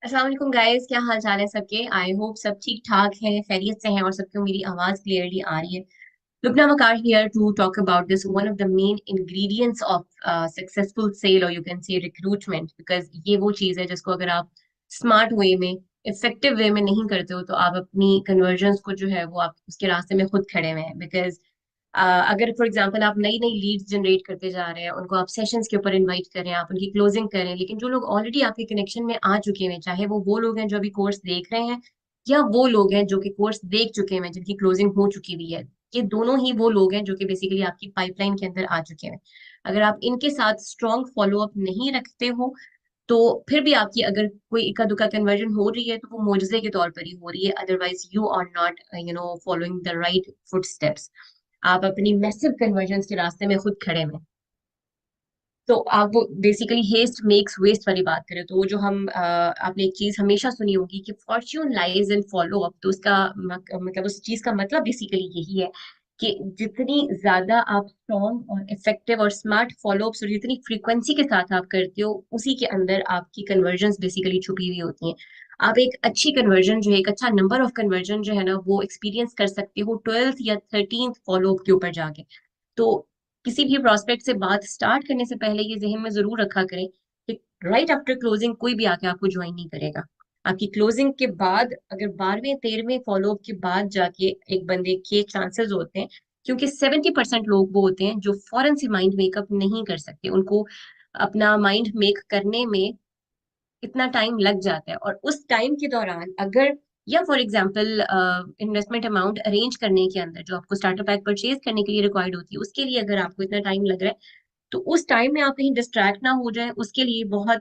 अस्सलाम वालेकुम गाइस, क्या हाल चाल है सबके। आई होप सब ठीक ठाक है, खैरियत से हैं और सबको मेरी आवाज क्लियरली आ रही है। Lubna Makar here to talk about this one of the main ingredients of successful sale or you can say recruitment because ये वो चीज है जिसको अगर आप स्मार्ट वे में इफेक्टिव वे में नहीं करते हो तो आप अपनी कन्वर्जन्स को जो है वो आप उसके रास्ते में खुद खड़े हुए हैं। बिकॉज अगर फॉर एग्जांपल आप नई नई लीड्स जनरेट करते जा रहे हैं, उनको आप सेशंस के ऊपर इनवाइट करें, आप उनकी क्लोजिंग करें, लेकिन जो लोग ऑलरेडी आपके कनेक्शन में आ चुके हैं, चाहे वो लोग हैं जो अभी कोर्स देख रहे हैं या वो लोग हैं जो कि कोर्स देख चुके हैं जिनकी क्लोजिंग हो चुकी हुई है, ये दोनों ही वो लोग हैं जो कि बेसिकली आपकी पाइपलाइन के अंदर आ चुके हैं। अगर आप इनके साथ स्ट्रॉन्ग फॉलो अप नहीं रखते हो तो फिर भी आपकी अगर कोई इक्का दुक्का कन्वर्जन हो रही है तो वो मोजजे के तौर पर ही हो रही है, otherwise you are not following the right footsteps. आप अपनी मैसिव कन्वर्जन के रास्ते में खुद खड़े हैं। तो आप वो बेसिकली हेस्ट मेक्स वेस्ट वाली बात करें तो वो जो आपने एक चीज हमेशा सुनी होगी कि Fortune lies in follow up, तो उसका मतलब उस चीज का मतलब बेसिकली यही है कि जितनी ज्यादा आप स्ट्रॉन्ग और इफेक्टिव और स्मार्ट फॉलो अप्स और जितनी फ्रीक्वेंसी के साथ आप करते हो उसी के अंदर आपकी कन्वर्जन बेसिकली छुपी हुई होती हैं। आप एक अच्छी कन्वर्जन जो है, एक अच्छा नंबर ऑफ कन्वर्जन जो है ना, वो एक्सपीरियंस कर सकते हो 12th या 13th फॉलो अप के ऊपर जाके। तो किसी भी प्रोस्पेक्ट से बात स्टार्ट करने से पहले ये जहन में जरूर रखा करें कि राइट आफ्टर क्लोजिंग कोई भी आके आपको ज्वाइन नहीं करेगा। आपकी क्लोजिंग के बाद अगर 12वें 13वें फॉलो अप के बाद जाके एक बंदे के चांसेस होते हैं, क्योंकि 70% लोग वो होते हैं जो फौरन से माइंड मेकअप नहीं कर सकते, उनको अपना माइंड मेक करने में इतना टाइम लग जाता है। और उस टाइम के दौरान अगर या for example investment amount arrange करने के अंदर जो आपको स्टार्टर पैक परचेज करने के लिए रिक्वायर्ड होती है, उसके लिए अगर आपको इतना टाइम लग रहा है तो उस टाइम में आप कहीं डिस्ट्रैक्ट ना हो जाए, उसके लिए बहुत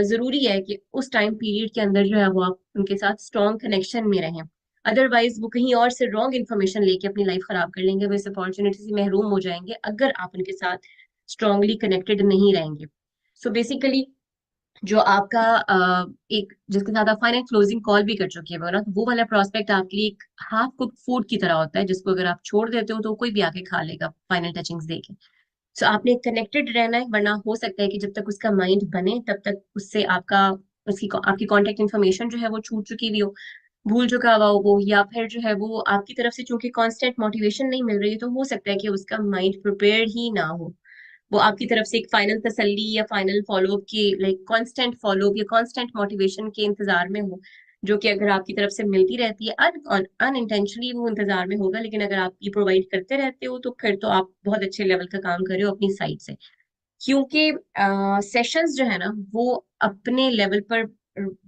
जरूरी है कि उस टाइम पीरियड के अंदर जो है वो आप उनके साथ स्ट्रॉन्ग कनेक्शन में रहें। अदरवाइज वो कहीं और से रॉन्ग इन्फॉर्मेशन लेके अपनी लाइफ खराब कर लेंगे, वो इस अपॉर्चुनिटी से महरूम हो जाएंगे अगर आप उनके साथ स्ट्रांगली कनेक्टेड नहीं रहेंगे। सो बेसिकली जो आपका एक जिसके साथ आप फाइनल क्लोजिंग कॉल भी कर चुके हो ना, तो वो वाला प्रोस्पेक्ट आपके लिए एक हाफ कुक फूड की तरह होता है जिसको अगर आप छोड़ देते हो तो कोई भी आके खा लेगा फाइनल टचिंग्स देके। सो आपने कनेक्टेड रहना है, वरना हो सकता है कि जब तक उसका माइंड बने तब तक उससे उसकी आपकी कॉन्टेक्ट इन्फॉर्मेशन जो है वो छूट चुकी हुई हो, भूल चुका हुआ हो वो, या फिर जो है वो आपकी तरफ से चूंकि कांस्टेंट मोटिवेशन नहीं मिल रही है तो हो सकता है कि उसका माइंड प्रिपेयर्ड ही ना हो, वो आपकी तरफ से एक फाइनल तसल्ली या फाइनल फॉलोअप की लाइक कांस्टेंट फॉलोअप या कांस्टेंट मोटिवेशन के इंतजार में हो, जो कि अगर आपकी तरफ से मिलती रहती है अनइंटेंशनली वो इंतजार में होगा, लेकिन अगर आप ये प्रोवाइड करते रहते हो तो फिर तो आप बहुत अच्छे लेवल का काम कर रहे हो अपनी साइड से। क्योंकि सेशंस जो है ना वो अपने लेवल पर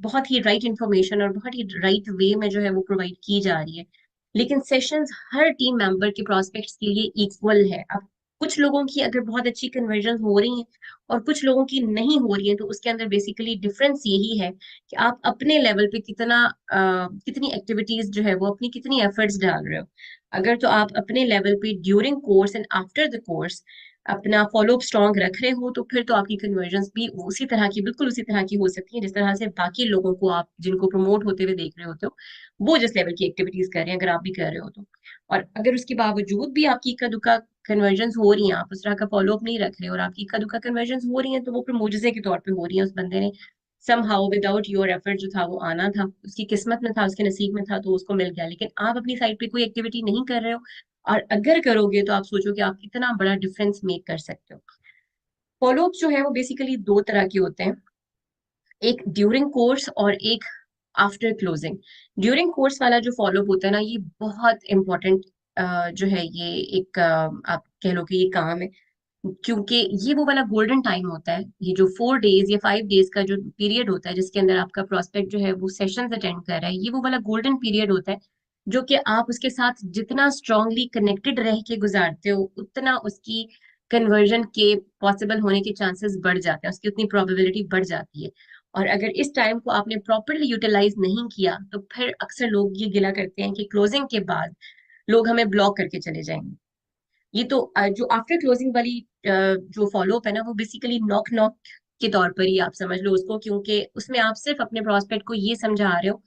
बहुत ही राइट इंफॉर्मेशन और बहुत ही राइट वे में जो है वो प्रोवाइड की जा रही है, लेकिन सेशंस हर टीम मेंबर के प्रोस्पेक्ट्स के लिए इक्वल है। अब कुछ लोगों की अगर बहुत अच्छी कन्वर्जन हो रही है और कुछ लोगों की नहीं हो रही है, तो उसके अंदर बेसिकली डिफरेंस यही है कि आप अपने लेवल पे कितनी एक्टिविटीज जो है वो अपनी कितनी एफर्ट्स डाल रहे हो। अगर तो आप अपने लेवल पे during course and after the course अपना फॉलो अप स्ट्रॉन्ग रख रहे हो तो फिर तो आपकी कन्वर्जन्स भी उसी तरह की, बिल्कुल उसी तरह की हो सकती है जिस तरह से बाकी लोगों को आप जिनको प्रमोट होते हुए देख रहे होते हो वो जिस लेवल की एक्टिविटीज कर रहे हैं, अगर आप भी कर रहे हो तो। और अगर उसके बावजूद भी आपकी इक्का दुक्का कन्वर्जन्स हो रही हैं, आप उस तरह का फॉलो अप नहीं रख रहे और आपकी इक्का दुक्का कन्वर्जन्स हो रही हैं, तो वो फिर मुजजे के तौर पे हो रही हैं। उस बंदे ने समहाउ विदाउट योर एफर्ट जो था वो आना था, उसकी किस्मत में था, उसके नसीब में था, तो उसको मिल गया, लेकिन आप अपनी साइड पे कोई एक्टिविटी नहीं कर रहे हो। और अगर करोगे तो आप सोचो कि आप कितना बड़ा डिफरेंस मेक कर सकते हो। फॉलोअप जो है वो बेसिकली दो तरह के होते हैं, एक ड्यूरिंग कोर्स और एक आफ्टर क्लोजिंग। ड्यूरिंग कोर्स वाला जो फॉलोअप होता है ना, ये बहुत इंपॉर्टेंट जो है, ये एक आप कह लो कि ये काम है, क्योंकि ये वो वाला गोल्डन टाइम होता है। ये जो 4 डेज या 5 डेज का जो पीरियड होता है जिसके अंदर आपका प्रोस्पेक्ट जो है वो सेशंस अटेंड कर रहा है, ये वो वाला गोल्डन पीरियड होता है जो कि आप उसके साथ जितना स्ट्रांगली कनेक्टेड रह के गुजारते हो उतना उसकी कन्वर्जन के पॉसिबल होने के चांसेस बढ़ जाते हैं, उसकी उतनी प्रोबेबिलिटी बढ़ जाती है। और अगर इस टाइम को आपने प्रॉपरली यूटिलाइज नहीं किया तो फिर अक्सर लोग ये गिला करते हैं कि क्लोजिंग के बाद लोग हमें ब्लॉक करके चले जाएंगे। ये तो जो आफ्टर क्लोजिंग वाली जो फॉलो अप है ना, वो बेसिकली नॉक नॉक के तौर पर ही आप समझ लो उसको, क्योंकि उसमें आप सिर्फ अपने प्रोस्पेक्ट को ये समझा रहे हो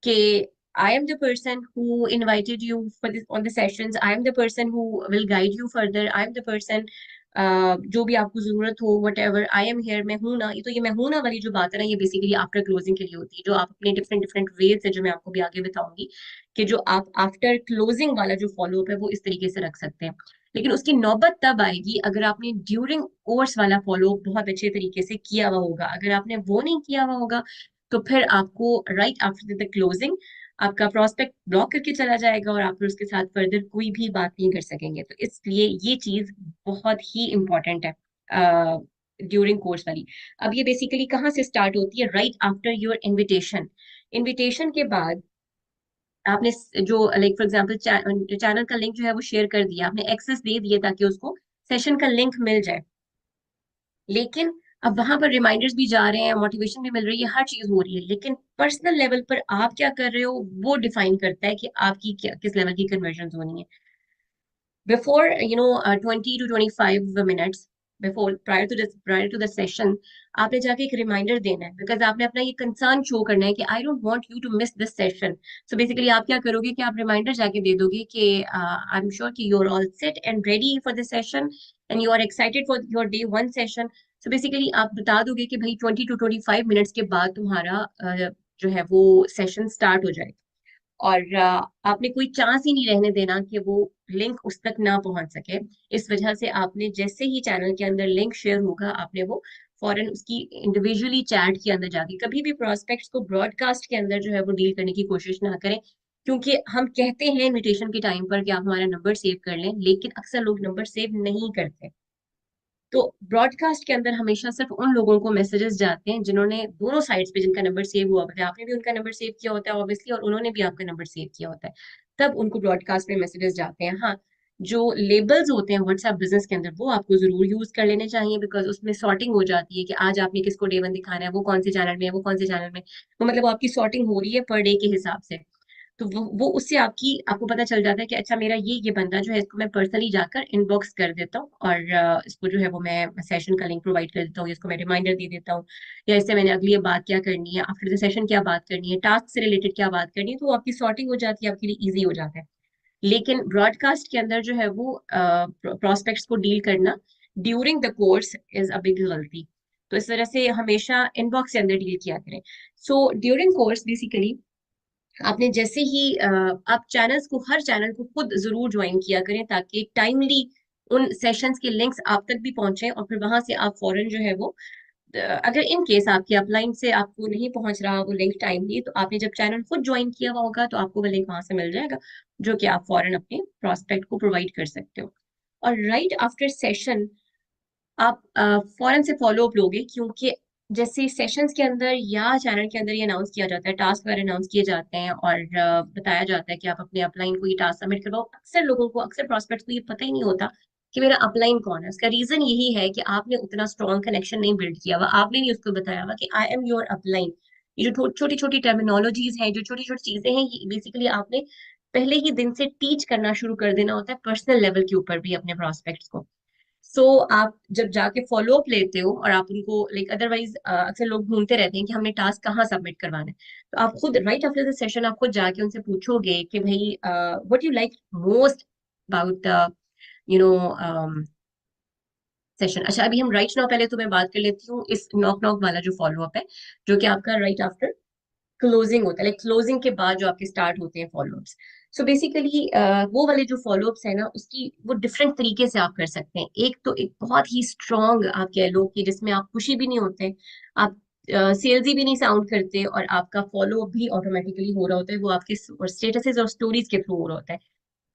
कि I am the person who invited you for this on the sessions, I am the person who will guide you further, I am the person जो भी आपको जरूरत हो, what ever, I am here, मैं हूं ना, ये तो ये मैं हूं ना वाली जो बात है ना, ये बेसिकली आफ्टर क्लोजिंग के लिए होती है, जो आप अपने डिफरेंट डिफरेंट वेज है जो मैं आपको भी आगे बताऊंगी, कि जो आप आफ्टर क्लोजिंग वाला जो फॉलोअप है वो इस तरीके से रख सकते हैं। लेकिन उसकी नौबत तब आएगी अगर आपने ड्यूरिंग कोर्स वाला फॉलोअप बहुत अच्छे तरीके से किया हुआ होगा। अगर आपने वो नहीं किया हुआ होगा तो फिर आपको राइट आफ्टर द क्लोजिंग आपका प्रोस्पेक्ट ब्लॉक करके चला जाएगा और आप फिर उसके साथ फर्दर कोई भी बात नहीं कर सकेंगे। तो इसलिए ये चीज बहुत ही इंपॉर्टेंट है ड्यूरिंग कोर्स वाली। अब ये बेसिकली कहाँ से स्टार्ट होती है? Right after your invitation. Invitation के बाद आपने जो लाइक फॉर एग्जांपल चैनल का लिंक जो है वो शेयर कर दिया, आपने एक्सेस दे दिए ताकि उसको सेशन का लिंक मिल जाए। लेकिन अब वहां पर रिमाइंडर्स भी जा रहे हैं, मोटिवेशन भी मिल रही है, हर चीज हो रही है, लेकिन पर्सनल लेवल पर आप क्या कर रहे हो वो डिफाइन करता है कि आपकी क्या किस लेवल की कन्वर्जन होनी है। Before 20 to 25 minutes before, prior to the session, आपने जाके एक रिमाइंडर देना है, बिकॉज आपने अपना ये कंसर्न शो करना है कि I don't want you to miss this session. So basically आप क्या करोगे कि आप रिमाइंडर जाके दे दोगे कि आई एम श्योर कि you are all set and ready for the session and you are excited for your day one session. So basically आप बता दोगे कि भाई 20 to 25 मिनट्स के बाद तुम्हारा जो है वो सेशन स्टार्ट हो जाएगा। और आपने कोई चांस ही नहीं रहने देना कि वो लिंक उस तक ना पहुंच सके। इस वजह से आपने जैसे ही चैनल के अंदर लिंक शेयर होगा, आपने वो फॉरन उसकी इंडिविजुअली चैट के अंदर जाके, कभी भी प्रोस्पेक्ट्स को ब्रॉडकास्ट के अंदर जो है वो डील करने की कोशिश ना करें। क्योंकि हम कहते हैं इनविटेशन के टाइम पर कि आप हमारा नंबर सेव कर लें, लेकिन अक्सर लोग नंबर सेव नहीं करते। तो ब्रॉडकास्ट के अंदर हमेशा सिर्फ उन लोगों को मैसेजेस जाते हैं जिन्होंने दोनों साइड्स पे जिनका नंबर सेव हुआ होता है, आपने भी उनका नंबर सेव किया होता है ऑब्वियसली, और उन्होंने भी आपका नंबर सेव किया होता है, तब उनको ब्रॉडकास्ट में मैसेजेस जाते हैं। हाँ, जो लेबल्स होते हैं व्हाट्सएप बिजनेस के अंदर वो आपको जरूर यूज कर लेने चाहिए, बिकॉज उसमें सॉर्टिंग हो जाती है कि आज आपने किसको डे वन दिखाना है, वो कौन से चैनल में है, वो कौन से चैनल में, तो मतलब आपकी सॉर्टिंग हो रही है पर डे के हिसाब से। तो वो उससे आपको पता चल जाता है कि अच्छा मेरा ये बंदा जो है इसको मैं पर्सनली जाकर इनबॉक्स कर देता हूँ, और इसको जो है वो मैं सेशन का लिंक प्रोवाइड कर देता हूँ, इसको मैं रिमाइंडर दे देता हूँ, या इससे मैंने अगली बात क्या करनी है, आफ्टर द सेशन क्या बात करनी है, टास्क से रिलेटेड क्या बात करनी है, तो वो आपकी सॉर्टिंग हो जाती है, आपके लिए ईजी हो जाता है। लेकिन ब्रॉडकास्ट के अंदर जो है वो प्रोस्पेक्ट्स को डील करना during the course is a big गलती। तो इस तरह से हमेशा इनबॉक्स के अंदर डील किया करें। सो ड्यूरिंग कोर्स बेसिकली आपने जैसे ही आप चैनल्स को, हर चैनल को खुद जरूर ज्वाइन किया करें ताकि टाइमली उन सेशंस के लिंक्स आप तक भी पहुंचे, और फिर वहां से आप फौरन जो है वो अगर इन केस आपके अपलाइन से आपको नहीं पहुंच रहा वो लिंक टाइमली, तो आपने जब चैनल खुद ज्वाइन किया हुआ होगा तो आपको वो लिंक वहां से मिल जाएगा, जो कि आप फौरन अपने प्रोस्पेक्ट को प्रोवाइड कर सकते हो। और राइट आफ्टर सेशन आप फौरन से फॉलो अप लोगे, क्योंकि जैसे सेशंस के अंदर या चैनल के अंदर ये अनाउंस किया जाता है, टास्क वगैरह अनाउंस किए जाते हैं, और बताया जाता है कि आप अपने अपलाइन को ये टास्क सबमिट करवाओ। अक्सर लोगों को, अक्सर प्रोस्पेक्ट्स को ये पता ही नहीं होता कि मेरा अपलाइन कौन है। उसका रीजन यही है कि आपने उतना स्ट्रॉन्ग कनेक्शन नहीं बिल्ड किया हुआ, आपने नहीं उसको बताया हुआ कि आई एम योर अपलाइन। ये जो छोटी छोटी टर्मिनोलॉजीज हैं, जो छोटी छोटी चीजें हैं, ये बेसिकली आपने पहले ही दिन से टीच करना शुरू कर देना होता है, पर्सनल लेवल के ऊपर भी अपने प्रोस्पेक्ट्स को। सो आप जब जाके फॉलो अप लेते हो और आप उनको लाइक, अदरवाइज अक्सर लोग ढूंढते रहते हैं कि हमने टास्क कहाँ सबमिट करवाना है, तो आप खुद राइट आफ्टर द सेशन आप खुद जाके उनसे पूछोगे कि भाई what you like most about the you know session. अच्छा, अभी हम राइट नाउ पहले तो मैं बात कर लेती हूँ इस नॉक नॉक वाला जो फॉलो अप है, जो कि आपका राइट आफ्टर क्लोजिंग होता है, लाइक क्लोजिंग के बाद जो आपके स्टार्ट होते हैं फॉलोअप्स। सो बेसिकली वो वाले जो फॉलोअप्स है ना, उसकी वो डिफरेंट तरीके से आप कर सकते हैं। एक तो एक बहुत ही स्ट्रॉन्ग आप कह लो कि जिसमें आप खुशी भी नहीं होते, आप सेल्सी भी नहीं साउंड करते, और आपका फॉलो अप भी ऑटोमेटिकली हो रहा होता है, वो आपके स्टेटसेस और स्टोरीज के थ्रू हो रहा होता है।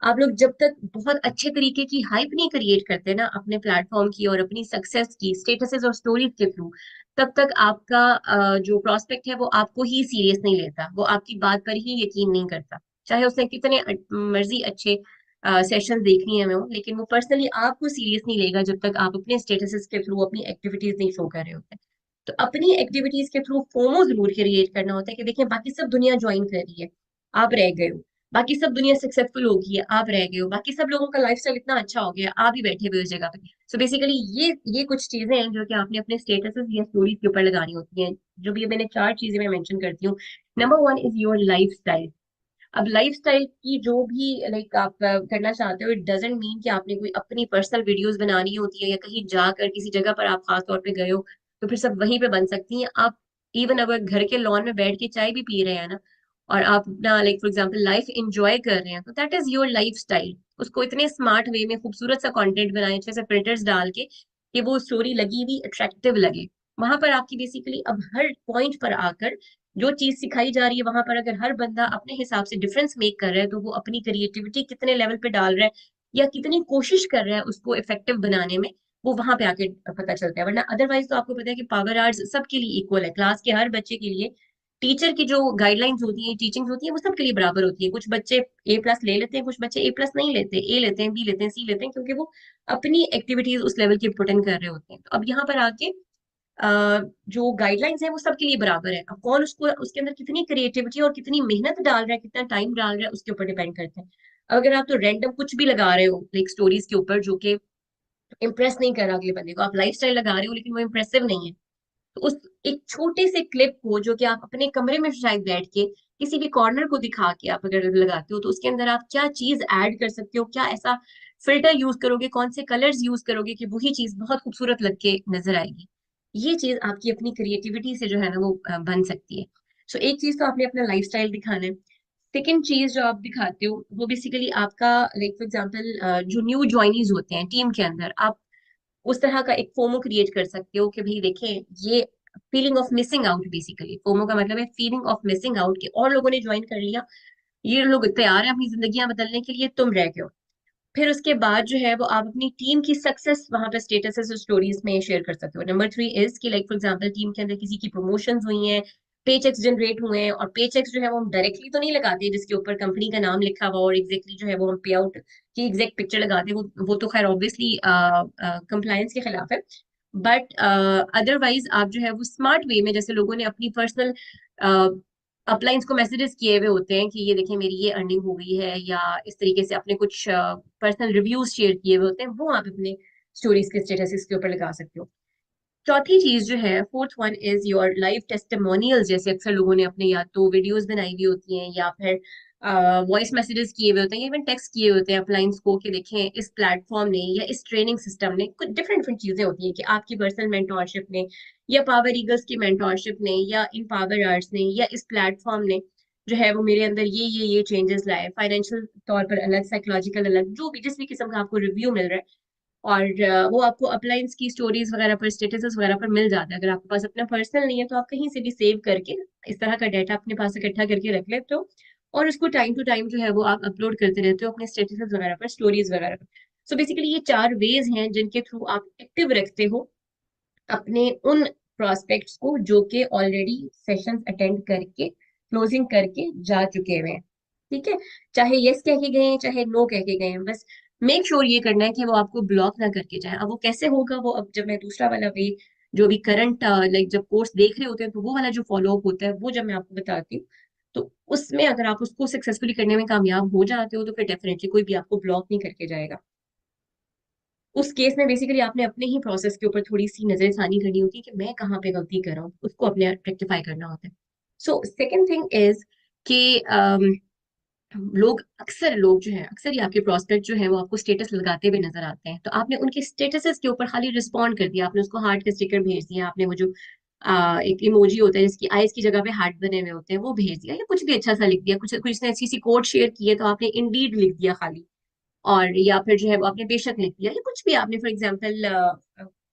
आप लोग जब तक बहुत अच्छे तरीके की हाइप नहीं क्रिएट करते ना अपने प्लेटफॉर्म की और अपनी सक्सेस की स्टेटसेस और स्टोरीज के थ्रू, तब तक आपका जो प्रोस्पेक्ट है वो आपको ही सीरियस नहीं लेता, वो आपकी बात पर ही यकीन नहीं करता, चाहे उसने कितने मर्जी अच्छे सेशन देखनी है मैं हूँ, लेकिन वो पर्सनली आपको सीरियस नहीं लेगा जब तक आप अपने स्टेटसेस के थ्रू अपनी एक्टिविटीज नहीं शो कर रहे होते। तो अपनी एक्टिविटीज के थ्रू फोमो जरूर क्रिएट करना होता है कि देखिए बाकी सब दुनिया ज्वाइन कर रही है, आप रह गए हो, बाकी सब दुनिया सक्सेसफुल हो गई है, आप रह गए हो, बाकी सब लोगों का लाइफस्टाइल इतना अच्छा हो गया, आप ही बैठे हुए उस जगह पे। सो बेसिकली ये कुछ चीजें हैं जो कि आपने अपने स्टेटसेस या स्टोरीज के ऊपर लगानी होती हैं। जो भी मैंने चार चीजें मैं मेंशन करती हूँ। Number one is your life style. अब लाइफस्टाइल की जो भी लाइक आप करना चाहते हो, इट डजेंट मीन कि आपने कोई अपनी पर्सनल वीडियोस बनानी होती है या कहीं जाकर किसी जगह पर आप खास तौर पे गए हो तो फिर सब वहीं पे बन सकती हैं आप। इवन अगर घर के लॉन में बैठ के चाय भी पी रहे हैं ना, और आप अपना like for example life enjoy कर रहे हैं, तो that is your life style. उसको इतने स्मार्ट वे में खूबसूरत सा कंटेंट बनाए, अच्छे से फिल्टर्स डाल के कि वो स्टोरी लगी भी अट्रैक्टिव लगे। वहां पर आपकी बेसिकली अब हर पॉइंट पर आकर जो चीज सिखाई जा रही है, वहां पर अगर हर बंदा अपने हिसाब से डिफरेंस मेक कर रहा है, तो वो अपनी क्रिएटिविटी कितने लेवल पे डाल रहा है या कितनी कोशिश कर रहा है उसको इफेक्टिव बनाने में, वो वहां पे आके पता चलता है। वरना अदरवाइज तो आपको पता है कि पावर आर्ट्स सबके लिए इक्वल है, क्लास के हर बच्चे के लिए टीचर की जो गाइडलाइंस होती है, टीचिंग होती है, वो सबके लिए बराबर होती है। कुछ बच्चे ए+ ले लेते हैं, कुछ बच्चे ए+ नहीं लेते, ए लेते हैं, बी लेते हैं, सी लेते हैं, क्योंकि वो अपनी एक्टिविटीज उस लेवल की पुट इन कर रहे होते हैं। तो अब यहाँ पर आके जो गाइडलाइंस है वो सबके लिए बराबर है। अब कौन उसको उसके अंदर कितनी क्रिएटिविटी और कितनी मेहनत डाल रहा है, कितना टाइम डाल रहा है, उसके ऊपर डिपेंड करता है। अब अगर आप तो रैंडम कुछ भी लगा रहे हो लाइक स्टोरीज के ऊपर जो कि इम्प्रेस नहीं कर रहा अगले बंदे को, आप लाइफ स्टाइल लगा रहे हो लेकिन वो इम्प्रेसिव नहीं है, तो उस एक छोटे से क्लिप को जो कि आप अपने कमरे में शायद बैठ के किसी भी कॉर्नर को दिखा के आप अगर लगाते हो, तो उसके अंदर आप क्या चीज ऐड कर सकते हो, क्या ऐसा फिल्टर यूज करोगे, कौन से कलर्स यूज करोगे कि वही चीज बहुत खूबसूरत लग के नजर आएगी। ये चीज आपकी अपनी क्रिएटिविटी से जो है ना वो बन सकती है। सो एक चीज तो आपने अपना लाइफस्टाइल दिखाना है। सेकेंड चीज जो आप दिखाते हो वो बेसिकली आपका लाइक फॉर एग्जांपल जो न्यू ज्वाइनीज होते हैं टीम के अंदर, आप उस तरह का एक फोमो क्रिएट कर सकते हो कि भाई देखें ये feeling of missing out. Basically FOMO का मतलब है फीलिंग ऑफ मिसिंग आउट, कि और लोगों ने ज्वाइन कर लिया, ये लोग तैयार हैं अपनी जिंदगियां बदलने के लिए, तुम रह गए हो। फिर उसके बाद जो है वो आप अपनी टीम की सक्सेस वहां पे स्टेटस और स्टोरीज में शेयर कर सकते हो। नंबर 3 इज कि लाइक फॉर एग्जांपल टीम के अंदर किसी की प्रमोशंस हुई हैं, पे चेक्स जनरेट हुए हैं, और पे चेक्स जो है वो हम डायरेक्टली तो नहीं लगाते जिसके ऊपर कंपनी का नाम लिखा हुआ और एग्जैक्टली जो है वो हम पे आउट की एग्जैक्ट पिक्चर लगाते हैं, वो तो खैर ऑब्वियसली कंप्लायंस के खिलाफ है। बट अदरवाइज आप जो है वो स्मार्ट वे में, जैसे लोगों ने अपनी पर्सनल अपलाइंस को मैसेजेस किए हुए होते हैं कि ये देखिए मेरी ये अर्निंग हो गई है, या इस तरीके से अपने कुछ पर्सनल रिव्यूज शेयर किए हुए होते हैं, वो आप अपने स्टोरीज के स्टेटस के ऊपर लगा सकते हो। चौथी चीज जो है, fourth one is your live testimonials. जैसे अक्सर लोगों ने अपने या तो वीडियोस बनाई हुई होती हैं या फिर वॉइस मैसेजेस किए हुए होते हैं या इवन टेक्स्ट किए हुए होते हैं अपलाइंस को कि देखें इस प्लेटफॉर्म ने या इस ट्रेनिंग सिस्टम ने, कुछ डिफरेंट डिफरेंट चीजें होती हैं कि आपकी पर्सनल मेंटोरशिप ने या पावर ईगल्स की मेंटोरशिप ने या इन पावर आर्ट्स ने या इस प्लेटफॉर्म ने जो है वो मेरे अंदर ये चेंजेस लाए, फाइनेंशियल तौर पर अलग, साइकोलॉजिकल अलग, जो भी जिस भी किस्म का आपको रिव्यू मिल रहा है। और वो आपको अपलाइंस की स्टोरीज वगैरह पर, स्टेटस वगैरह पर मिल जाता है। अगर आपके पास अपना पर्सनल नहीं है तो आप कहीं से भी सेव करके इस तरह का डाटा अपने पास इकट्ठा करके रख लेते हो, और उसको टाइम टू टाइम जो है वो आप अपलोड करते रहते हो अपने स्टेटस वगैरह पर, स्टोरीज वगैरह पर। सो बेसिकली ये 4 वेज हैं जिनके थ्रू आप एक्टिव रखते हो अपने उन प्रोस्पेक्ट्स को जो कि ऑलरेडी सेशंस अटेंड करके क्लोजिंग करके जा चुके हुए हैं। ठीक है, चाहे यस कह के गए हैं चाहे नो कह के गए हैं, बस मेक श्योर ये करना है कि वो आपको ब्लॉक ना करके जाए। अब वो कैसे होगा, वो अब जब मैं दूसरा वाला वे जो भी करंट लाइक जब कोर्स देख रहे होते हैं तो वो वाला जो फॉलो अप होता है वो जब मैं आपको बताती हूँ, तो उसमें अगर आप उसको सक्सेसफुली करने में कामयाब हो जाते हो तो फिर डेफिनेटली कोई भी आपको ब्लॉक नहीं करके जाएगा। उस केस में बेसिकली आपने अपने ही प्रोसेस के ऊपर थोड़ी सी नजरसानी करनी होती है कि मैं कहाँ पे गलती कर रहा हूँ, उसको अपने रेक्टिफाई करना होता है। सो सेकेंड थिंग इज कि लोग जो है अक्सर ही आपके प्रोस्पेक्ट जो है वो आपको स्टेटस लगाते हुए नजर आते हैं, तो आपने उनके स्टेटसेस के ऊपर खाली रिस्पॉन्ड कर दिया, आपने उसको हार्ट के स्टिकर भेज दिया, आपने वो जो एक इमोजी होता है जिसकी आईज की जगह पे हार्ट बने हुए होते हैं वो भेज दिया, या कुछ भी अच्छा सा लिख दिया, कुछ कुछ ने अच्छी सी कोट शेयर की है तो आपने इंडीड लिख दिया खाली, और या फिर जो है वो आपने बेशक लिख दिया, या कुछ भी आपने फॉर एग्जाम्पल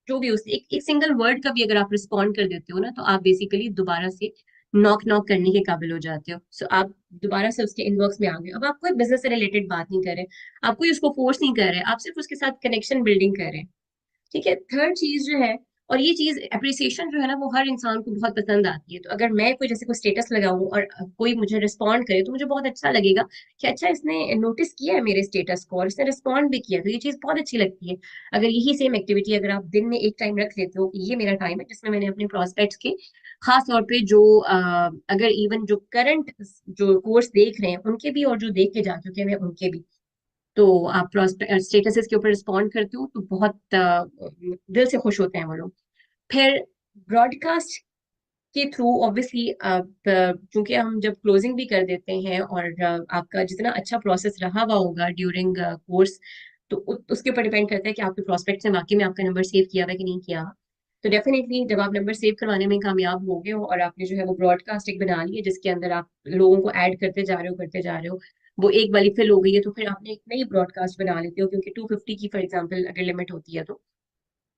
जो भी उस एक सिंगल वर्ड का भी अगर आप रिस्पॉन्ड कर देते हो ना, तो आप बेसिकली दोबारा से नॉक नॉक करने के काबिल हो जाते हो। सो आप दोबारा से उसके इनबॉक्स में आ गए। अब आप कोई बिजनेस से रिलेटेड बात नहीं कर रहे, आप कोई उसको फोर्स नहीं कर रहे, आप सिर्फ उसके साथ कनेक्शन बिल्डिंग कर रहे हैं। ठीक है, थर्ड चीज जो है, और ये चीज अप्रिसिएशन जो है ना वो हर इंसान को बहुत पसंद आती है, तो अगर मैं कोई जैसे कोई स्टेटस लगाऊं और कोई मुझे रिस्पॉन्ड करे तो मुझे बहुत अच्छा लगेगा कि अच्छा इसने नोटिस किया है मेरे स्टेटस को और इसने रिस्पॉन्ड भी किया, तो ये चीज बहुत अच्छी लगती है। अगर यही सेम एक्टिविटी अगर आप दिन में एक टाइम रख लेते हो कि ये मेरा टाइम है जिसमें मैंने अपने प्रोस्पेक्ट्स के खास तौर पे जो अगर इवन जो करंट जो कोर्स देख रहे हैं उनके भी और जो देख के जा चुके हैं उनके भी, तो आप स्टेटसेस के ऊपर रिस्पॉन्ड करते हो तो बहुत दिल से खुश होते हैं वो लोग। फिर ब्रॉडकास्ट के थ्रू ऑब्वियसली क्योंकि हम जब क्लोजिंग भी कर देते हैं और आपका जितना अच्छा प्रोसेस रहा हुआ होगा ड्यूरिंग कोर्स, तो उसके ऊपर डिपेंड करता है कि आपके प्रोस्पेक्ट ने वाकई में आपका नंबर सेव किया हुआ कि नहीं किया। तो डेफिनेटली जब आप नंबर सेव करवाने में कामयाब हो गए हो और आपने जो है वो ब्रॉडकास्ट एक बना ली है जिसके अंदर आप लोगों को ऐड करते जा रहे हो, वो एक वाली फिल हो गई है, तो फिर आपने एक नई ब्रॉडकास्ट बना लेते हो, क्योंकि 250 की फॉर एग्जाम्पल अगर लिमिट होती है तो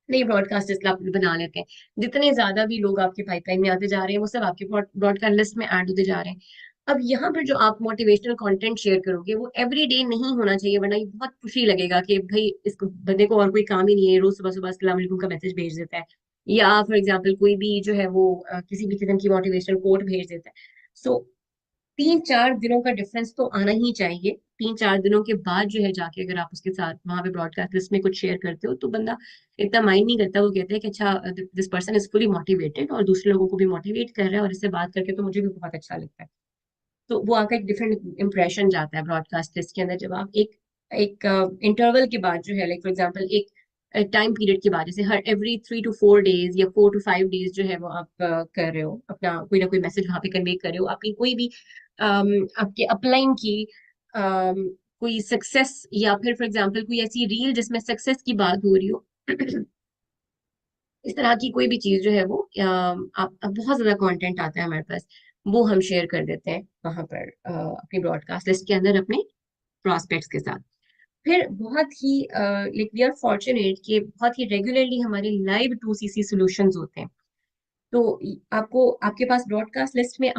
नई ब्रॉडकास्ट लिस्ट आप बना लेते हैं। जितने ज्यादा भी लोग आपके पाइपलाइन में आते जा रहे हैं वो सब आपके ब्रॉडकास्ट लिस्ट में ऐड होते जा रहे हैं। अब यहाँ पर जो आप मोटिवेशनल कंटेंट शेयर करोगे वो एवरी डे नहीं होना चाहिए, वरना ये बहुत खुशी लगेगा कि भाई इस बंदे को और कोई काम ही नहीं है, रोज सुबह सुबह अस्सलाम वालेकुम का मैसेज भेज देता है, या फॉर एग्जाम्पल कोई भी जो है वो किसी भी किस्म की मोटिवेशनल कोट भेज देता है। सो 3-4 दिनों का डिफरेंस तो आना ही चाहिए। 3-4 दिनों के बाद जो है जाके अगर आप उसके साथ वहां पे ब्रॉडकास्ट लिस्ट में कुछ शेयर करते हो तो बंदा इतना माइंड नहीं करता, वो कहते हैं कि अच्छा this person is fully motivated और दूसरे लोगों को भी मोटिवेट कर रहा है और इससे बात करके तो मुझे भी बहुत अच्छा लगता है। तो वो आपका एक डिफरेंट इंप्रेशन जाता है ब्रॉडकास्ट लिस्ट के अंदर। जब आप एक एक इंटरवल के बाद जो है, लाइक फॉर एग्जांपल एक टाइम पीरियड के बाद, जैसे हर एवरी 3 to 4 डेज या 4 to 5 डेज जो है वो आप कर रहे हो अपना कोई ना कोई मैसेज वहां पे कन्वे कर रहे हो, आपकी कोई भी आपके अपलाइन की कोई सक्सेस, या फिर फॉर एग्जांपल कोई ऐसी रील जिसमें सक्सेस की बात हो रही हो इस तरह की कोई भी चीज जो है वो आप अब बहुत ज्यादा कंटेंट आता है हमारे पास, वो हम शेयर कर देते हैं वहां पर अपनी ब्रॉडकास्ट लिस्ट के अंदर अपने प्रॉस्पेक्ट्स के साथ। फिर बहुत ही लाइक वी आर फॉर्चुनेट कि बहुत ही रेगुलरली हमारे लाइव 2CC सॉल्यूशंस होते हैं। तो आपको आपके पास ब्रॉडकास्ट लिस्ट में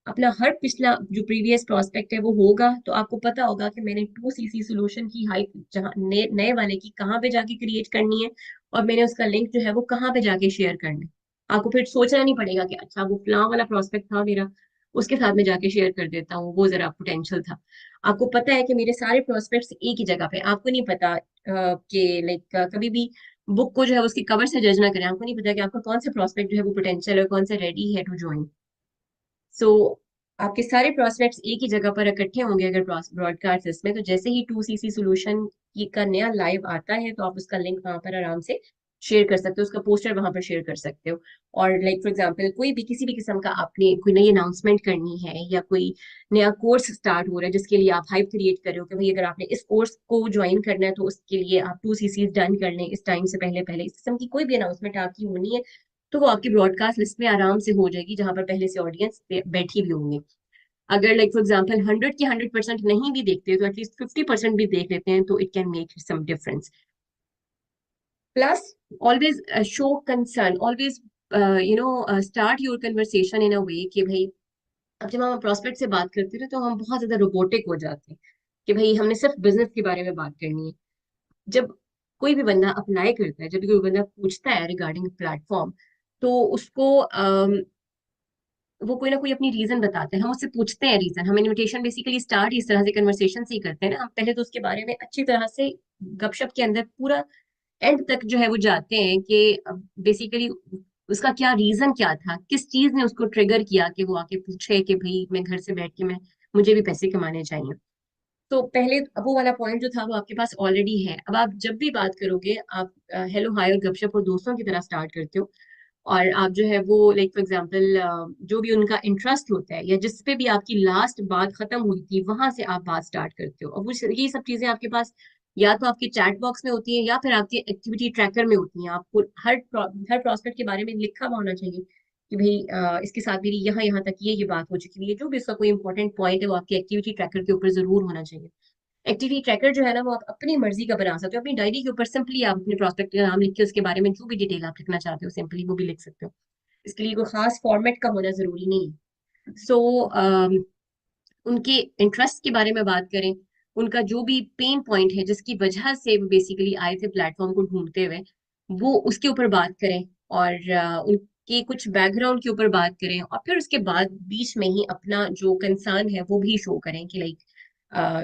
अपना हर पिछला जो प्रीवियस प्रोस्पेक्ट है वो होगा, तो आपको पता होगा कि मैंने 2CC सोल्यूशन की हाइप जहाँ नए वाले की कहाँ पे जाके क्रिएट करनी है, और मैंने उसका लिंक जो है वो कहाँ पे जाके शेयर करना है। आपको फिर सोचना नहीं पड़ेगा कि अच्छा वो फलां वाला प्रोस्पेक्ट था मेरा, उसके साथ में जाके शेयर कर देता हूँ, वो जरा पोटेंशियल था। आपको पता है कि मेरे सारे प्रोस्पेक्ट्स एक ही जगह पे, आपको नहीं पता कि लाइक कभी भी बुक को जो है उसकी कवर से जज ना करें। आपको नहीं पता कि आपका कौन सा प्रोस्पेक्ट जो है वो पोटेंशियल है, कौन सा रेडी है टू ज्वाइन। सो आपके सारे प्रोस्पेक्ट्स एक ही जगह पर इकट्ठे होंगे अगर ब्रॉडकास्ट इसमें, तो जैसे ही 2CC सोल्यूशन की का नया लाइव आता है तो आप उसका लिंक वहां पर आराम से शेयर कर सकते हो, उसका पोस्टर वहां पर शेयर कर सकते हो। और लाइक फॉर एग्जांपल कोई भी किसी भी किस्म का आपने कोई नई अनाउंसमेंट करनी है या कोई नया कोर्स स्टार्ट हो रहा है जिसके लिए आप हाइप क्रिएट कर रहे हो कि भाई अगर आपने इस कोर्स को ज्वाइन करना है तो उसके लिए आप 2CC डन कर लें इस टाइम से पहले पहले, इस किस्म की कोई भी अनाउंसमेंट आपकी होनी है तो वो आपकी ब्रॉडकास्ट लिस्ट में आराम से हो जाएगी, जहां पर पहले से ऑडियंस बैठी भी होंगी। अगर लाइक फॉर एग्जांपल 100 के 100% नहीं भी देखते तो एटलीस्ट 50% भी देख लेते हैं तो it can make some difference. Plus always show concern, always start your conversation in a way कि भाई अब जब हम प्रोस्पेक्ट से बात करते हैं तो हम बहुत ज्यादा रोबोटिक हो जाते हैं कि भाई हमने सिर्फ बिजनेस के बारे में बात करनी है। जब कोई भी बंदा अप्लाई करता है, जब भी कोई बंदा पूछता है रिगार्डिंग प्लेटफॉर्म, तो उसको वो कोई ना कोई अपनी रीजन बताते हैं, हम उससे पूछते हैं रीजन। हम इनविटेशन बेसिकली स्टार्ट इस तरह से कन्वर्सेशन से ही करते हैं ना, हम पहले तो उसके बारे में अच्छी तरह से गपशप के अंदर पूरा एंड तक जो है वो जाते हैं कि बेसिकली उसका क्या रीजन क्या था, किस चीज ने उसको ट्रिगर किया कि वो आके पूछे कि भाई मैं घर से बैठ के मैं मुझे भी पैसे कमाने चाहिए। तो पहले अब वो वाला पॉइंट जो था वो आपके पास ऑलरेडी है। अब आप जब भी बात करोगे आप हेलो हाय और गपशप और दोस्तों की तरह स्टार्ट करते हो, और आप जो है वो लाइक फॉर एग्जांपल जो भी उनका इंटरेस्ट होता है या जिस पे भी आपकी लास्ट बात खत्म हुई थी वहां से आप बात स्टार्ट करते हो। अब ये सब चीजें आपके पास या तो आपके चैट बॉक्स में होती है या फिर आपके एक्टिविटी ट्रैकर में होती हैं। आपको हर प्रोस्पेक्ट के बारे में लिखा हुआ होना चाहिए कि भाई इसके साथ मेरी यहाँ यहाँ तक ये बात हो चुकी है, जो भी उसका कोई इंपॉर्टेंट पॉइंट है वो आपके एक्टिविटी ट्रैकर के ऊपर जरूर होना चाहिए। एक्टिविटी ट्रैकर जो है ना वो आप अपनी मर्जी का बना सकते हो, अपनी डायरी के ऊपर सिंपली आप अपने प्रोस्पेक्ट का नाम लिख के उसके बारे में जो भी डिटेल आप लिखना चाहते हो सिंपली वो भी लिख सकते हो। इसके लिए कोई खास फॉर्मेट का होना जरूरी नहीं है। सो उनके इंटरेस्ट के बारे में बात करें, उनका जो भी पेन पॉइंट है जिसकी वजह से वो बेसिकली आए थे प्लेटफॉर्म को ढूंढते हुए, वो उसके ऊपर बात करें, और उनके कुछ बैकग्राउंड के ऊपर बात करें, और फिर उसके बाद बीच में ही अपना जो कंसर्न है वो भी शो करें कि लाइक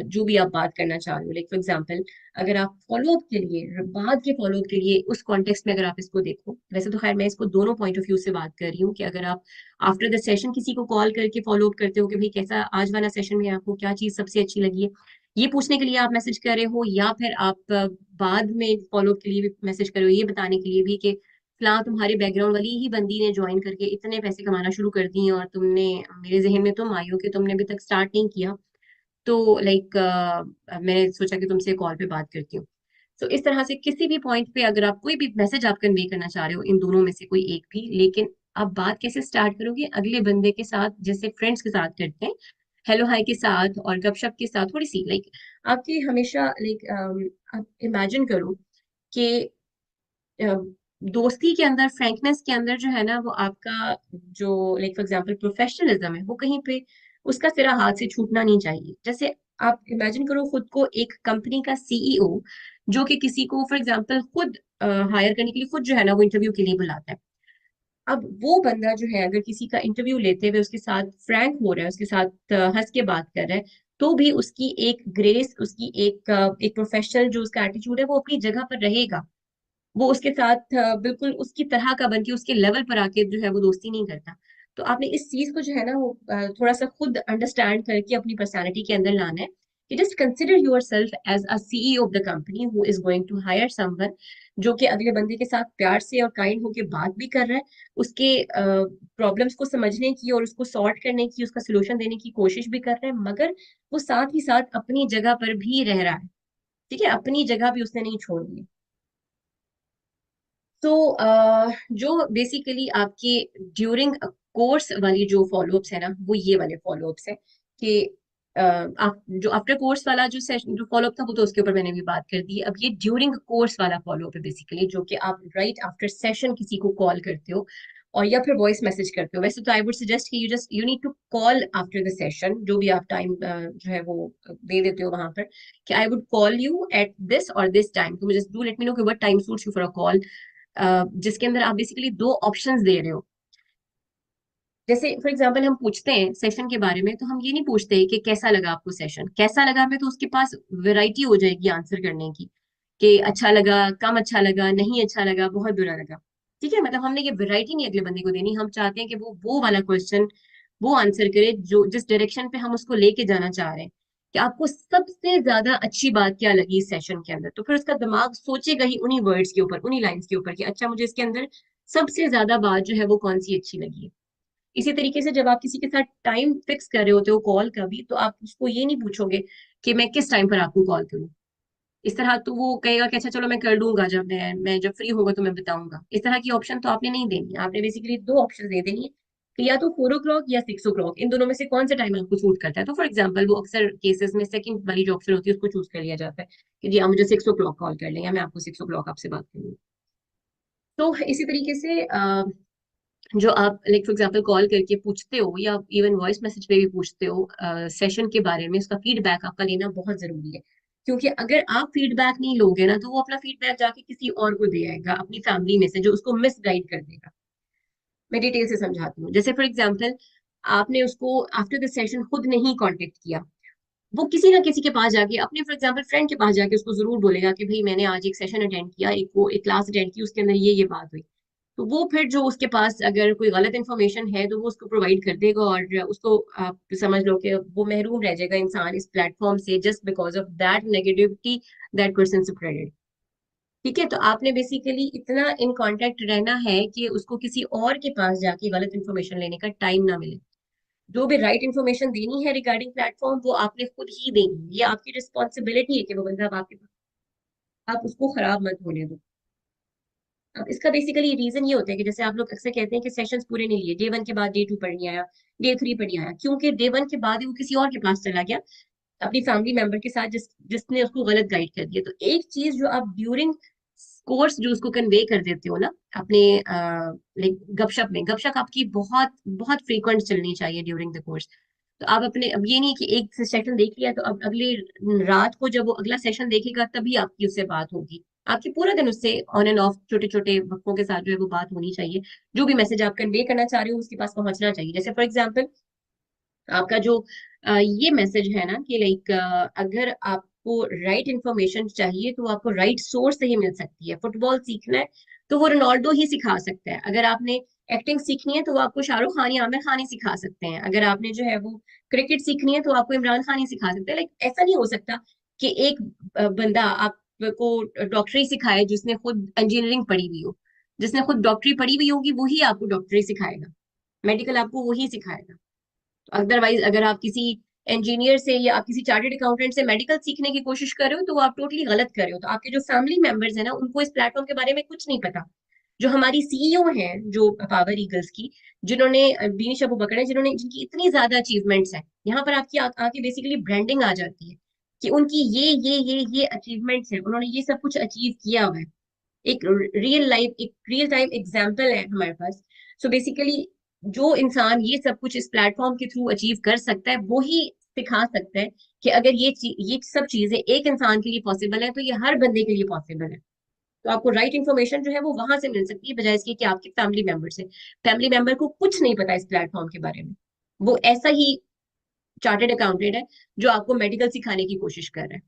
जो भी आप बात करना चाह रहे हो। लाइक फॉर एग्जाम्पल अगर आप फॉलोअप के लिए बाद के फॉलोअप के लिए उस कॉन्टेक्स्ट में अगर आप इसको देखो, वैसे तो खैर मैं इसको दोनों पॉइंट ऑफ व्यू से बात कर रही हूँ कि अगर आप आफ्टर द सेशन किसी को कॉल करके फॉलो अप करते हो कि भाई कैसा आज वाला सेशन में आपको क्या चीज सबसे अच्छी लगी है, ये पूछने के लिए आप मैसेज कर रहे हो, या फिर आप बाद में फॉलो अप के लिए भी मैसेज कर रहे हो ये बताने के लिए भी कि फलां तुम्हारे बैकग्राउंड वाली ही बंदी ने ज्वाइन करके इतने पैसे कमाना शुरू कर दिए और तुमने, मेरे जहन में तुम आई हो कि तुमने अभी तक स्टार्ट नहीं किया, तो लाइक मैंने सोचा कि तुमसे कॉल पे बात करती हूँ। तो इस तरह से किसी भी पॉइंट पे अगर आप कोई भी मैसेज आप कन्वे करना चाह रहे हो, इन दोनों में से कोई एक भी, लेकिन आप बात कैसे स्टार्ट करोगे, अगले बंदे के साथ जैसे फ्रेंड्स के साथ करते हैं, हेलो हाय के साथ और गपशप के साथ, थोड़ी सी लाइक आपकी हमेशा लाइक आप इमेजिन करो कि अ, दोस्ती के अंदर, फ्रैंकनेस के अंदर जो है ना, वो आपका जो लाइक फॉर एग्जांपल प्रोफेशनलिज्म है, वो कहीं पे उसका सिरा हाथ से छूटना नहीं चाहिए। जैसे आप इमेजिन करो खुद को एक कंपनी का सीईओ जो कि किसी को फॉर एग्जांपल खुद हायर करने के लिए खुद जो है ना वो इंटरव्यू के लिए बुलाता है। अब वो बंदा जो है अगर किसी का इंटरव्यू लेते हुए उसके साथ फ्रैंक हो रहा है, उसके साथ हंस के बात कर रहा है, तो भी उसकी एक ग्रेस, उसकी एक प्रोफेशनल जो उसका एटीट्यूड है वो अपनी जगह पर रहेगा। वो उसके साथ बिल्कुल उसकी तरह का बन के उसके लेवल पर आके जो है वो दोस्ती नहीं करता। तो आपने इस चीज को जो है ना वो थोड़ा सा खुद अंडरस्टैंड करके अपनी पर्सनालिटी के अंदर लाना है कि just consider yourself as a CEO of the company who is going to hire someone, जो कि अगले बंदे के साथ प्यार से और काइंड होके बात भी कर रहा है, उसके प्रॉब्लम्स को समझने की और उसको सॉर्ट करने की, उसका सोल्यूशन देने की कोशिश भी कर रहा है, मगर वो साथ ही साथ अपनी जगह पर भी रह रहा है। ठीक है, अपनी जगह भी उसने नहीं छोड़ दी। तो जो बेसिकली आपके ड्यूरिंग कोर्स वाली जो फॉलोअप्स है ना, वो ये वाले फॉलोअप्स है कि आप जो आफ्टर कोर्स वाला जो सेशन जो फॉलोअप था वो तो उसके ऊपर मैंने भी बात कर दी है। अब ये ड्यूरिंग कोर्स वाला फॉलोअप है बेसिकली, जो कि आप राइट आफ्टर सेशन किसी को कॉल करते हो और या फिर वॉइस मैसेज करते हो। वैसे तो आई वुड सजेस्ट कि you need to call after the session, जो भी आप टाइम जो है वो दे देते हो वहां पर, कि I would call you at this और दिस टाइम, तो मुझे डू लेट मी नो कि what time suits you for a call, जिसके अंदर आप बेसिकली दो ऑप्शंस दे रहे हो। जैसे फॉर एग्जांपल हम पूछते हैं सेशन के बारे में, तो हम ये नहीं पूछते कि कैसा लगा आपको सेशन, कैसा लगा में तो उसके पास वैरायटी हो जाएगी आंसर करने की, कि अच्छा लगा, कम अच्छा लगा, नहीं अच्छा लगा, बहुत बुरा लगा। ठीक है, मतलब हमने ये वैरायटी नहीं अगले बंदे को देनी, हम चाहते हैं कि वो वाला क्वेश्चन वो आंसर करे जो जिस डायरेक्शन पे हम उसको लेके जाना चाह रहे हैं, कि आपको सबसे ज्यादा अच्छी बात क्या लगी इस सेशन के अंदर, तो फिर उसका दिमाग सोचेगा ही उन्हीं वर्ड्स के ऊपर, उन्हीं लाइंस के ऊपर, कि अच्छा मुझे इसके अंदर सबसे ज्यादा बात जो है वो कौन सी अच्छी लगी है। इसी तरीके से जब आप किसी के साथ टाइम फिक्स कर रहे होते हो कॉल का भी, तो आप उसको ये नहीं पूछोगे कि मैं किस टाइम पर आपको कॉल करूं। इस तरह तो वो कहेगा कि अच्छा चलो मैं कर लूंगा, जब मैं जब फ्री होगा तो मैं बताऊंगा। इस तरह की ऑप्शन तो आपने नहीं देनी, आपने बेसिकली दो ऑप्शन दे देनी है कि या तो 4 o'clock या 6 o'clock, इन दोनों में से कौन सा टाइम आपको सूट करता है। तो फॉर एग्जाम्पल वो अक्सर केसेस में सेकंड वाली जो ऑप्शन होती है उसको चूज कर लिया जाता है कि जी आप मुझे 6 o'clock कॉल कर लें या मैं आपको 6 o'clock आपसे बात करूंगी। तो इसी तरीके से जो आप लाइक फॉर एग्जांपल कॉल करके पूछते हो या इवन वॉइस मैसेज पे भी पूछते हो सेशन के बारे में, उसका फीडबैक आपका लेना बहुत जरूरी है। क्योंकि अगर आप फीडबैक नहीं लोगे ना, तो वो अपना फीडबैक जाके किसी और को दे आएगा अपनी फैमिली में से, जो उसको मिसगाइड कर देगा। मैं डिटेल से समझाती हूँ। जैसे फॉर एग्जाम्पल आपने उसको आफ्टर द सेशन खुद नहीं कांटेक्ट किया, वो किसी ना किसी के पास जाके, अपने फॉर एग्जाम्पल फ्रेंड के पास जाके उसको जरूर बोलेगा कि भाई मैंने आज एक सेशन अटेंड किया, एक क्लास अटेंड की, उसके अंदर ये बात हुई। तो वो फिर जो उसके पास अगर कोई गलत इंफॉर्मेशन है तो वो उसको प्रोवाइड कर देगा, और उसको आप समझ लो कि वो महरूम रह जाएगा इंसान इस प्लेटफॉर्म से, just because of that negativity that person spreaded. ठीक है, तो आपने बेसिकली इतना इन कांटेक्ट रहना है कि उसको किसी और के पास जाके गलत इंफॉर्मेशन लेने का टाइम ना मिले। जो भी राइट इंफॉर्मेशन देनी है रिगार्डिंग प्लेटफॉर्म, वो आपने खुद ही देनी है। ये आपकी रिस्पॉन्सिबिलिटी है कि वो बंदा अब आपके पास, आप उसको खराब मत होने दो। अब इसका बेसिकली रीजन ये होता है कि जैसे आप लोग अक्सर कहते हैं कि सेशंस पूरे नहीं लिए, डे 1 के बाद डे 2 पढ़ नहीं आया, डे 3 पढ़ नहीं आया, क्योंकि डे 1 के बाद ही वो किसी और के पास चला गया अपनी फैमिली मेंबर के साथ, जिसने उसको गलत गाइड कर दिया। तो एक चीज जो आप ड्यूरिंग कोर्स जो उसको कन्वे कर देते हो ना अपने लाइक गपशप में, गपशप आपकी बहुत बहुत फ्रीक्वेंट चलनी चाहिए ड्यूरिंग द कोर्स। तो आप अपने, अब ये नहीं कि एक सेशन देख लिया तो अब अगली रात को जब वो अगला सेशन देखेगा तभी आपकी उससे बात होगी। आपकी पूरा दिन उससे ऑन एंड ऑफ छोटे छोटे वक्तों के साथ जो है वो बात होनी चाहिए। जो भी मैसेज आप कन्वे करना चाह रहे हो उसके पास पहुंचना चाहिए। जैसे फॉर एग्जाम्पल आपका जो ये मैसेज है ना कि लाइक अगर आपको राइट इंफॉर्मेशन चाहिए तो आपको राइट सोर्स से ही मिल सकती है। फुटबॉल सीखना है तो वो रोनाल्डो ही सिखा सकता है। अगर आपने एक्टिंग सीखनी है तो वो आपको शाहरुख खान या आमिर खान ही सिखा सकते हैं। अगर आपने जो है वो क्रिकेट सीखनी है तो आपको इमरान खान ही सिखा सकते हैं। लाइक ऐसा नहीं हो सकता कि एक बंदा आपको डॉक्टरी सिखाए जिसने खुद इंजीनियरिंग पढ़ी हुई हो। जिसने खुद डॉक्टरी पढ़ी हुई होगी वही आपको डॉक्टरी सिखाएगा, मेडिकल आपको वही सिखाएगा। अदरवाइज अगर आप किसी इंजीनियर से या आप किसी चार्टर्ड अकाउंटेंट से मेडिकल सीखने की कोशिश कर रहे हो तो वो आप टोटली गलत कर रहे हो। तो आपके जो फैमिली मेंबर्स हैं ना, उनको इस प्लेटफॉर्म के बारे में कुछ नहीं पता। जो हमारी सीईओ हैं जो पावर ईगल्स की, जिन्होंने बीनिश अबू बकर है, जिन्होंने जिनकी इतनी ज्यादा अचीवमेंट्स हैं, यहाँ पर आपकी आके बेसिकली ब्रांडिंग आ जाती है कि उनकी ये अचीवमेंट्स है, उन्होंने ये सब कुछ अचीव किया हुआ है। एक रियल टाइम एग्जाम्पल है हमारे पास। सो बेसिकली जो इंसान ये सब कुछ इस प्लेटफॉर्म के थ्रू अचीव कर सकता है वो ही सिखा सकता है कि अगर ये सब चीजें एक इंसान के लिए पॉसिबल है तो ये हर बंदे के लिए पॉसिबल है। तो आपको राइट इन्फॉर्मेशन जो है वो वहां से मिल सकती है, बजाय इसके कि आपके फैमिली मेंबर से। फैमिली मेंबर को कुछ नहीं पता इस प्लेटफॉर्म के बारे में, वो ऐसा ही चार्टर्ड अकाउंटेंट है जो आपको मेडिकल सिखाने की कोशिश कर रहा है।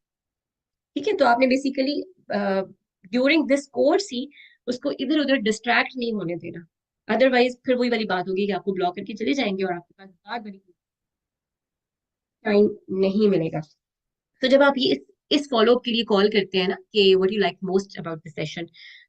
ठीक है, तो आपने बेसिकली ड्यूरिंग दिस कोर्स ही उसको इधर उधर डिस्ट्रैक्ट नहीं होने देना। अदरवाइज फिर वही वाली बात होगी कि आपको ब्लॉक करके चले जाएंगे और आपके पास बार बार टाइम नहीं मिलेगा। तो जब आप ये इस फॉलोअप के लिए कॉल करते हैं ना कि what you like most about the session,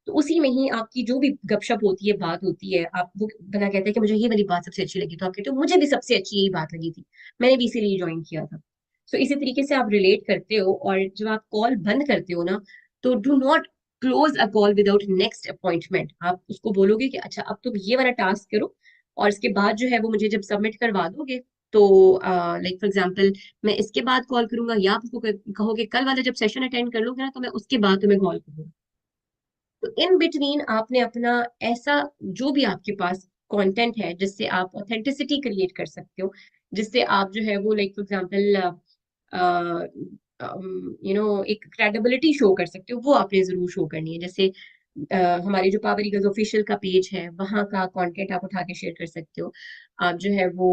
तो उसी में ही आपकी जो भी गपशप होती है, बात होती है, आप वो बंदा कहता है कि मुझे ये वाली बात सबसे अच्छी लगी, तो आप कहते हो मुझे भी सबसे अच्छी यही बात लगी थी, मैंने भी इसीलिए ज्वाइन किया था। तो इसी तरीके से आप रिलेट करते हो, और जब आप कॉल बंद करते हो ना, तो do not close a call without next appointment. आप उसको बोलोगे कि अच्छा अब तुम ये वाला टास्क करो, और इसके बाद जो है वो मुझे जब सबमिट करवा दोगे तो लाइक फॉर एग्जाम्पल मैं इसके बाद कॉल करूंगा, या आप उसको कहोगे कल वाला जब सेशन अटेंड कर लोगे ना तो मैं उसके बाद तुम्हें कॉल करूंगा। तो इन बिटवीन आपने अपना ऐसा जो भी आपके पास कंटेंट है जिससे आप ऑथेंटिसिटी क्रिएट कर सकते हो, जिससे आप जो है वो लाइक फॉर एग्जाम्पल एक क्रेडिबिलिटी शो कर सकते हो, वो आपने जरूर शो करनी है। जैसे हमारे जो पावर ईगल्स ऑफिशियल का पेज है वहां का कंटेंट आप उठा के शेयर कर सकते हो। आप जो है वो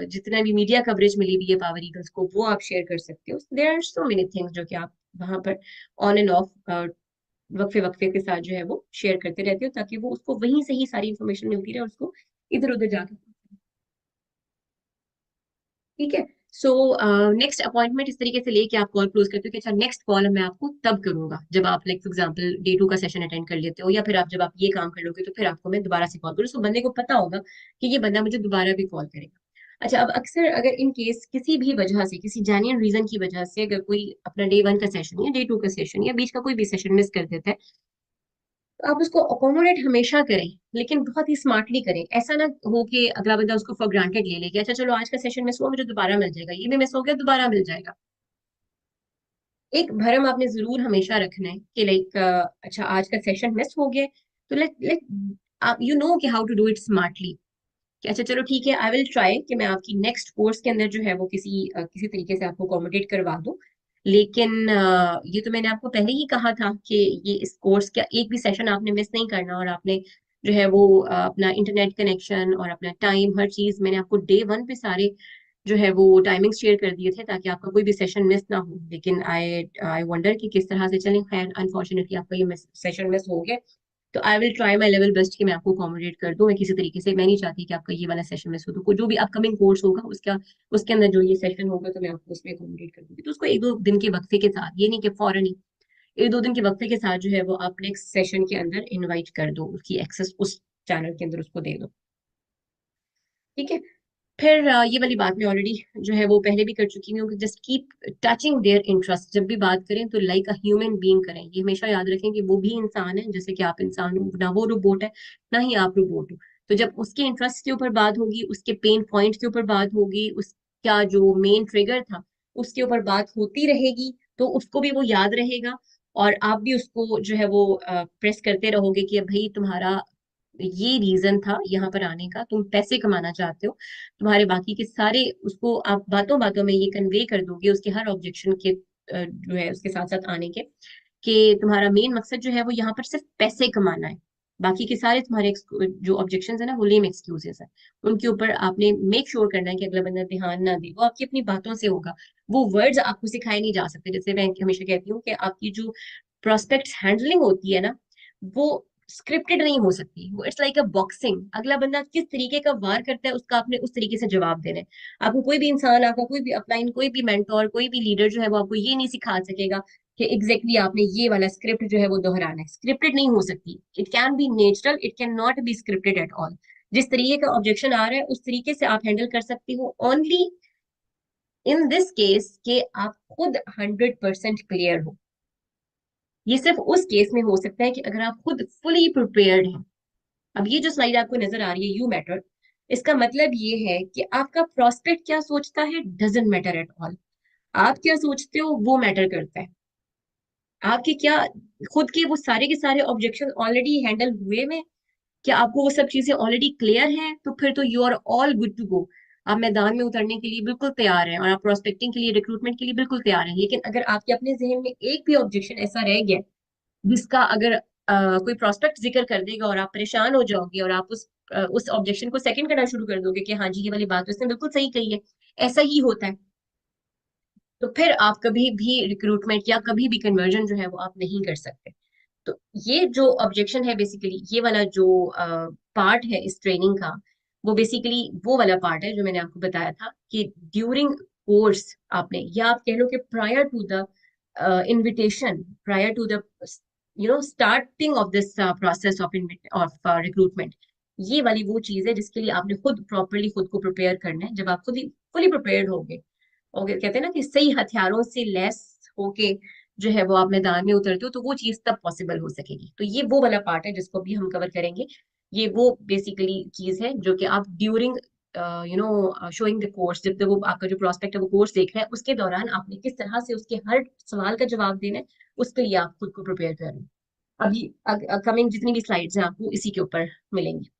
जितना भी मीडिया कवरेज मिली हुई है पावर ईगल्स को वो आप शेयर कर सकते हो। There are so many things जो कि आप वहां पर ऑन एंड ऑफ वक्फे वक्फे के साथ जो है वो शेयर करते रहते हो, ताकि वो उसको वहीं से ही सारी इंफॉर्मेशन मिलती रहे और उसको इधर उधर जाके। ठीक है। सो नेक्स्ट अपॉइंटमेंट इस तरीके से लेके आप कॉल क्लोज करते हो कि अच्छा नेक्स्ट कॉल मैं आपको तब करूंगा जब आप लाइक फॉर एग्जांपल डे 2 का सेशन अटेंड कर लेते हो, या फिर आप जब आप ये काम कर लोगे तो फिर आपको मैं दोबारा से कॉल करूँ। सो बंदे को पता होगा कि ये बंदा मुझे दोबारा भी कॉल करेगा। अच्छा, अब अक्सर अगर इन केस किसी भी वजह से, किसी जेन्युइन रीजन की वजह से, अगर कोई अपना डे 1 का सेशन या डे 2 का सेशन या बीच का कोई भी सेशन मिस कर देता है, तो आप उसको अकोमोडेट हमेशा करें, लेकिन बहुत ही स्मार्टली करें। ऐसा ना हो कि अगला बंदा उसको फॉर ग्रांटेड ले ले कि अच्छा चलो आज का सेशन मिस हुआ, मुझे दोबारा मिल जाएगा, ये भी मिस हो गया दोबारा मिल जाएगा। एक भरम आपने जरूर हमेशा रखना है कि लाइक अच्छा आज का सेशन मिस हो गया, तो लेट लेट आप यू नो कि how to do it smartly. कि अच्छा चलो ठीक है, आई विल ट्राई कि मैं आपकी नेक्स्ट कोर्स के अंदर जो है वो किसी तरीके से आपको अकोमोडेट करवा दूं। लेकिन ये तो मैंने आपको पहले ही कहा था कि ये इस कोर्स का एक भी सेशन आपने मिस नहीं करना, और आपने जो है वो अपना इंटरनेट कनेक्शन और अपना टाइम, हर चीज मैंने आपको डे 1 पे सारे जो है वो टाइमिंग शेयर कर दिए थे ताकि आपका कोई भी सेशन मिस ना हो। लेकिन आई आई वंडर कि किस तरह से चलें। खैर अनफॉर्चुनेटली आपका ये सेशन मिस हो गया। तो I will try my level best कि मैं आपको अकोमोडेट कर दूं। मैं किसी तरीके से, मैं नहीं चाहती कि आपका ये वाला सेशन मिस हो, तो जो भी अपकमिंग कोर्स होगा उसका उसके अंदर जो ये सेशन होगा तो मैं आपको उसमें अकोमोडेट कर दूंगी। तो उसको एक दो दिन के वक्फे के साथ, ये नहीं कि फौरन ही, एक दो दिन के वक्फे के साथ जो है वो आप नेक्स्ट सेशन के अंदर इनवाइट कर दो, उसकी एक्सेस उस चैनल के अंदर उसको दे दो। ठीक है। फिर ये वाली बात मैं ऑलरेडी जो है वो पहले भी कर चुकी हूँ कि just keep touching their interest. जब भी बात करें तो लाइक अ ह्यूमन बीइंग करें। ये हमेशा याद रखें कि वो भी इंसान है जैसे कि आप इंसान हो, ना वो रोबोट है ना ही आप रोबोट हो। तो जब उसके इंटरेस्ट के ऊपर बात होगी, उसके पेन पॉइंट के ऊपर बात होगी, उसका जो मेन ट्रिगर था उसके ऊपर बात होती रहेगी, तो उसको भी वो याद रहेगा। और आप भी उसको जो है वो प्रेस करते रहोगे कि भाई तुम्हारा ये रीजन था यहाँ पर आने का, तुम पैसे कमाना चाहते हो। तुम्हारे बाकी के सारे उसको आप बातों बातों में ये कन्वे कर दोगे उसके हर ऑब्जेक्शन के जो है उसके साथ साथ आने के, कि तुम्हारा मेन मकसद जो है वो यहाँ पर सिर्फ पैसे कमाना है। बाकी के सारे तुम्हारे जो ऑब्जेक्शंस है ना वो लेम एक्सक्यूजेस है। उनके ऊपर आपने मेक श्योर करना है कि अगला बंदा ध्यान ना दे, वो आपकी अपनी बातों से होगा। वो वर्ड्स आपको सिखाए नहीं जा सकते। जैसे मैं हमेशा कहती हूँ कि आपकी जो प्रोस्पेक्ट हैंडलिंग होती है ना, वो स्क्रिप्टेड नहीं हो सकती। वो इट्स लाइक अ बॉक्सिंग। अगला बंदा किस तरीके का वार करता है उसका आपने उस तरीके से जवाब देना है। आपको कोई भी इंसान, आपका कोई भी अपलाइन, कोई भी मेंटोर, कोई भी लीडर जो है वो आपको ये नहीं सिखा सकेगा कि एग्जैक्टली आपने ये वाला स्क्रिप्ट जो है वो दोहराना है। स्क्रिप्टेड नहीं हो सकती, it can be natural, it can not be scripted at all. जिस तरीके का ऑब्जेक्शन आ रहा है उस तरीके से आप हैंडल कर सकती हो, ओनली इन दिस केस कि आप खुद 100% क्लियर हो। ये सिर्फ उस केस में हो सकता है कि अगर आप खुद फुली प्रिपेयर्ड हैं। अब ये जो स्लाइड आपको नजर आ रही है, यू मैटर, इसका मतलब ये है कि आपका प्रोस्पेक्ट क्या सोचता है डजेंट मैटर एट ऑल। आप क्या सोचते हो वो मैटर करता है। आपके क्या खुद के वो सारे के सारे ऑब्जेक्शन ऑलरेडी हैंडल हुए में, क्या आपको वो सब चीजें ऑलरेडी क्लियर हैं, तो फिर तो you are all good to go. आप मैदान में उतरने के लिए बिल्कुल तैयार हैं और आप प्रोस्पेक्टिंग के लिए, रिक्रूटमेंट के लिए बिल्कुल तैयार हैं। लेकिन अगर आपके अपने जहन में एक भी ऑब्जेक्शन ऐसा रह गया जिसका अगर कोई प्रोस्पेक्ट जिक्र कर देगा और आप परेशान हो जाओगे और आप उस ऑब्जेक्शन को सेकंड करना शुरू कर दोगे कि हाँ जी ये वाली बात तो इसने बिल्कुल सही कही है, ऐसा ही होता है, तो फिर आप कभी भी रिक्रूटमेंट या कभी भी कन्वर्जन जो है वो आप नहीं कर सकते। तो ये जो ऑब्जेक्शन है बेसिकली, ये वाला जो पार्ट है इस ट्रेनिंग का, वो बेसिकली वो वाला पार्ट है जो मैंने आपको बताया था कि ड्यूरिंग कोर्स आपने, या आप कह लो कि prior to the invitation, prior to the starting of this process of recruitment, ये वाली वो चीज है जिसके लिए आपने खुद प्रॉपरली खुद को प्रिपेयर करना है। जब आप खुद ही फुली प्रिपेयर्ड होगे, और कहते हैं ना कि सही हथियारों से लैस होके जो है वो आप मैदान में उतरते हो, तो वो चीज तब पॉसिबल हो सकेगी। तो ये वो वाला पार्ट है जिसको भी हम कवर करेंगे। ये वो बेसिकली चीज है जो कि आप ड्यूरिंग शोइंग द कोर्स, जब तक वो आपका जो प्रोस्पेक्ट है वो कोर्स देख रहे हैं, उसके दौरान आपने किस तरह से उसके हर सवाल का जवाब देना है, उसके लिए आप खुद को प्रिपेयर कर रहे हैं। अभी कमिंग जितनी भी स्लाइड्स हैं आपको इसी के ऊपर मिलेंगी।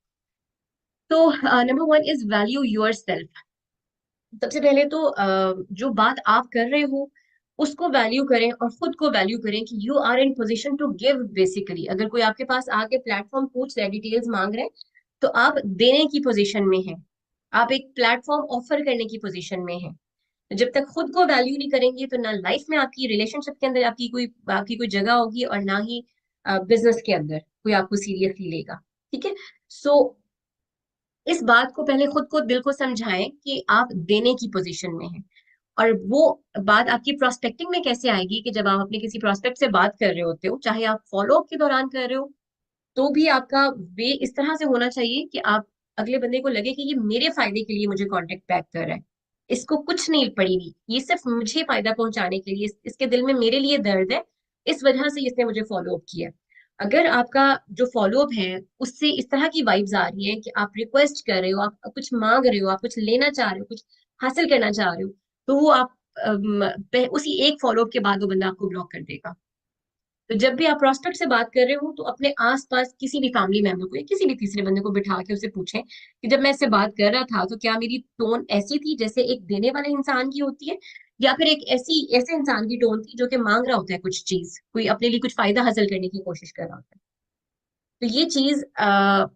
तो number one is value your self. सबसे पहले तो जो बात आप कर रहे हो उसको वैल्यू करें और खुद को वैल्यू करें कि you are in position to give. Basically अगर कोई आपके पास आके प्लेटफॉर्म पूछ रहा है, डिटेल्स मांग रहे हैं, तो आप देने की पोजीशन में हैं, आप एक प्लेटफॉर्म ऑफर करने की पोजीशन में हैं। जब तक खुद को वैल्यू नहीं करेंगे तो ना लाइफ में आपकी, रिलेशनशिप के अंदर आपकी कोई जगह होगी, और ना ही बिजनेस के अंदर कोई आपको सीरियसली लेगा। ठीक है। सो इस बात को पहले खुद को, दिल को समझाएं कि आप देने की पोजीशन में हैं। और वो बात आपकी प्रोस्पेक्टिंग में कैसे आएगी कि जब आप अपने किसी प्रोस्पेक्ट से बात कर रहे होते हो, चाहे आप फॉलो अप के दौरान कर रहे हो, तो भी आपका वे इस तरह से होना चाहिए कि आप अगले बंदे को लगे कि ये मेरे फायदे के लिए मुझे कांटेक्ट बैक कर रहा है, इसको कुछ नहीं पड़ी हुई, ये सिर्फ मुझे फायदा पहुंचाने के लिए, इसके दिल में मेरे लिए दर्द है, इस वजह से इसने मुझे फॉलो अप किया। अगर आपका जो फॉलो अप है उससे इस तरह की वाइब्स आ रही है कि आप रिक्वेस्ट कर रहे हो, आप कुछ मांग रहे हो, आप कुछ लेना चाह रहे हो, कुछ हासिल करना चाह रहे हो, तो वो आप उसी एक फॉलो अप के बाद वो बंदा आपको ब्लॉक कर देगा। तो जब भी आप प्रोस्पेक्ट से बात कर रहे हो तो अपने आसपास किसी भी फैमिली मेंबर को या किसी भी तीसरे बंदे को बिठा के उसे पूछें कि जब मैं इससे बात कर रहा था तो क्या मेरी टोन ऐसी थी जैसे एक देने वाले इंसान की होती है, या फिर एक ऐसे इंसान की टोन थी जो कि मांग रहा होता है कुछ चीज, कोई अपने लिए कुछ फायदा हासिल करने की कोशिश कर रहा होता है। तो ये चीज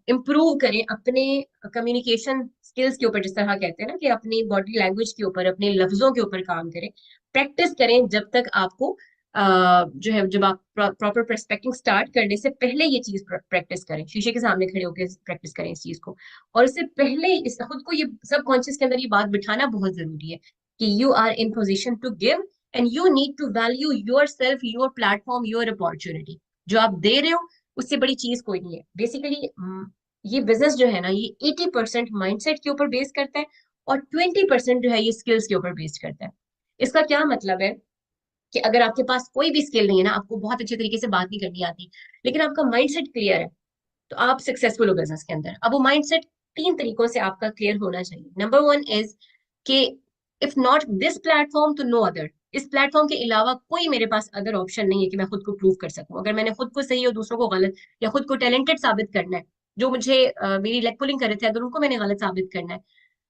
इम्प्रूव करें अपने कम्युनिकेशन स्किल्स के ऊपर, जिस तरह कहते हैं ना कि अपनी बॉडी लैंग्वेज के ऊपर, अपने लफ्जों के ऊपर काम करें, प्रैक्टिस करें जब तक आपको जो है, जब आप प्रॉपर पर्सपेक्टिंग स्टार्ट करने से पहले ये चीज प्रैक्टिस करें, शीशे के सामने खड़े होकर प्रैक्टिस करें इस चीज को। और इससे पहले इस खुद को ये सब कॉन्शियस के अंदर ये बात बिठाना बहुत जरूरी है कि you are in position to give and you need to value yourself, your platform, your opportunity. जो आप दे रहे हो उससे बड़ी चीज कोई नहीं है। बेसिकली ये बिजनेस जो है ना, ये 80% माइंडसेट के ऊपर बेस करता है और 20% जो है ये स्किल्स के ऊपर बेस्ड करता है। इसका क्या मतलब है कि अगर आपके पास कोई भी स्किल नहीं है ना, आपको बहुत अच्छे तरीके से बात नहीं करनी आती, लेकिन आपका माइंडसेट क्लियर है, तो आप सक्सेसफुल हो बिजनेस के अंदर। अब वो माइंडसेट तीन तरीकों से आपका क्लियर होना चाहिए। नंबर वन इज कि इफ नॉट दिस प्लेटफॉर्म तो नो अदर। इस प्लेटफॉर्म के अलावा कोई मेरे पास अदर ऑप्शन नहीं है कि मैं खुद को प्रूव कर सकूं। अगर मैंने खुद को सही और दूसरों को गलत, या खुद को टैलेंटेड साबित करना है, जो मुझे मेरी लेग पुलिंग कर रहे थे अगर उनको मैंने गलत साबित करना है,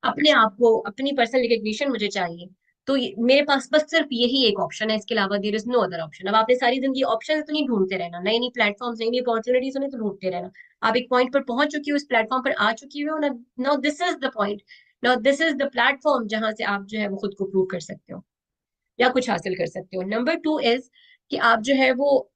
अपने आप को, अपनी पर्सनल रिकग्निशन मुझे चाहिए, तो मेरे पास बस सिर्फ यही एक ऑप्शन है, इसके अलावा there is no other option. अब आपने सारी जिंदगी ऑप्शन तो नहीं ढूंढते रहना, नई नई प्लेटफॉर्म्स, नई नई अपॉर्चुनिटीज तो नहीं तो ढूंढते रहना। आप एक पॉइंट पर पहुंच चुकी हो, इस प्लेटफॉर्म पर आ चुकी हो ना, now this is the point, now this is the platform जहां से आप जो है वो खुद को प्रूव कर सकते हो या कुछ हासिल कर सकते हो। नंबर टू इज कि आप जो है वो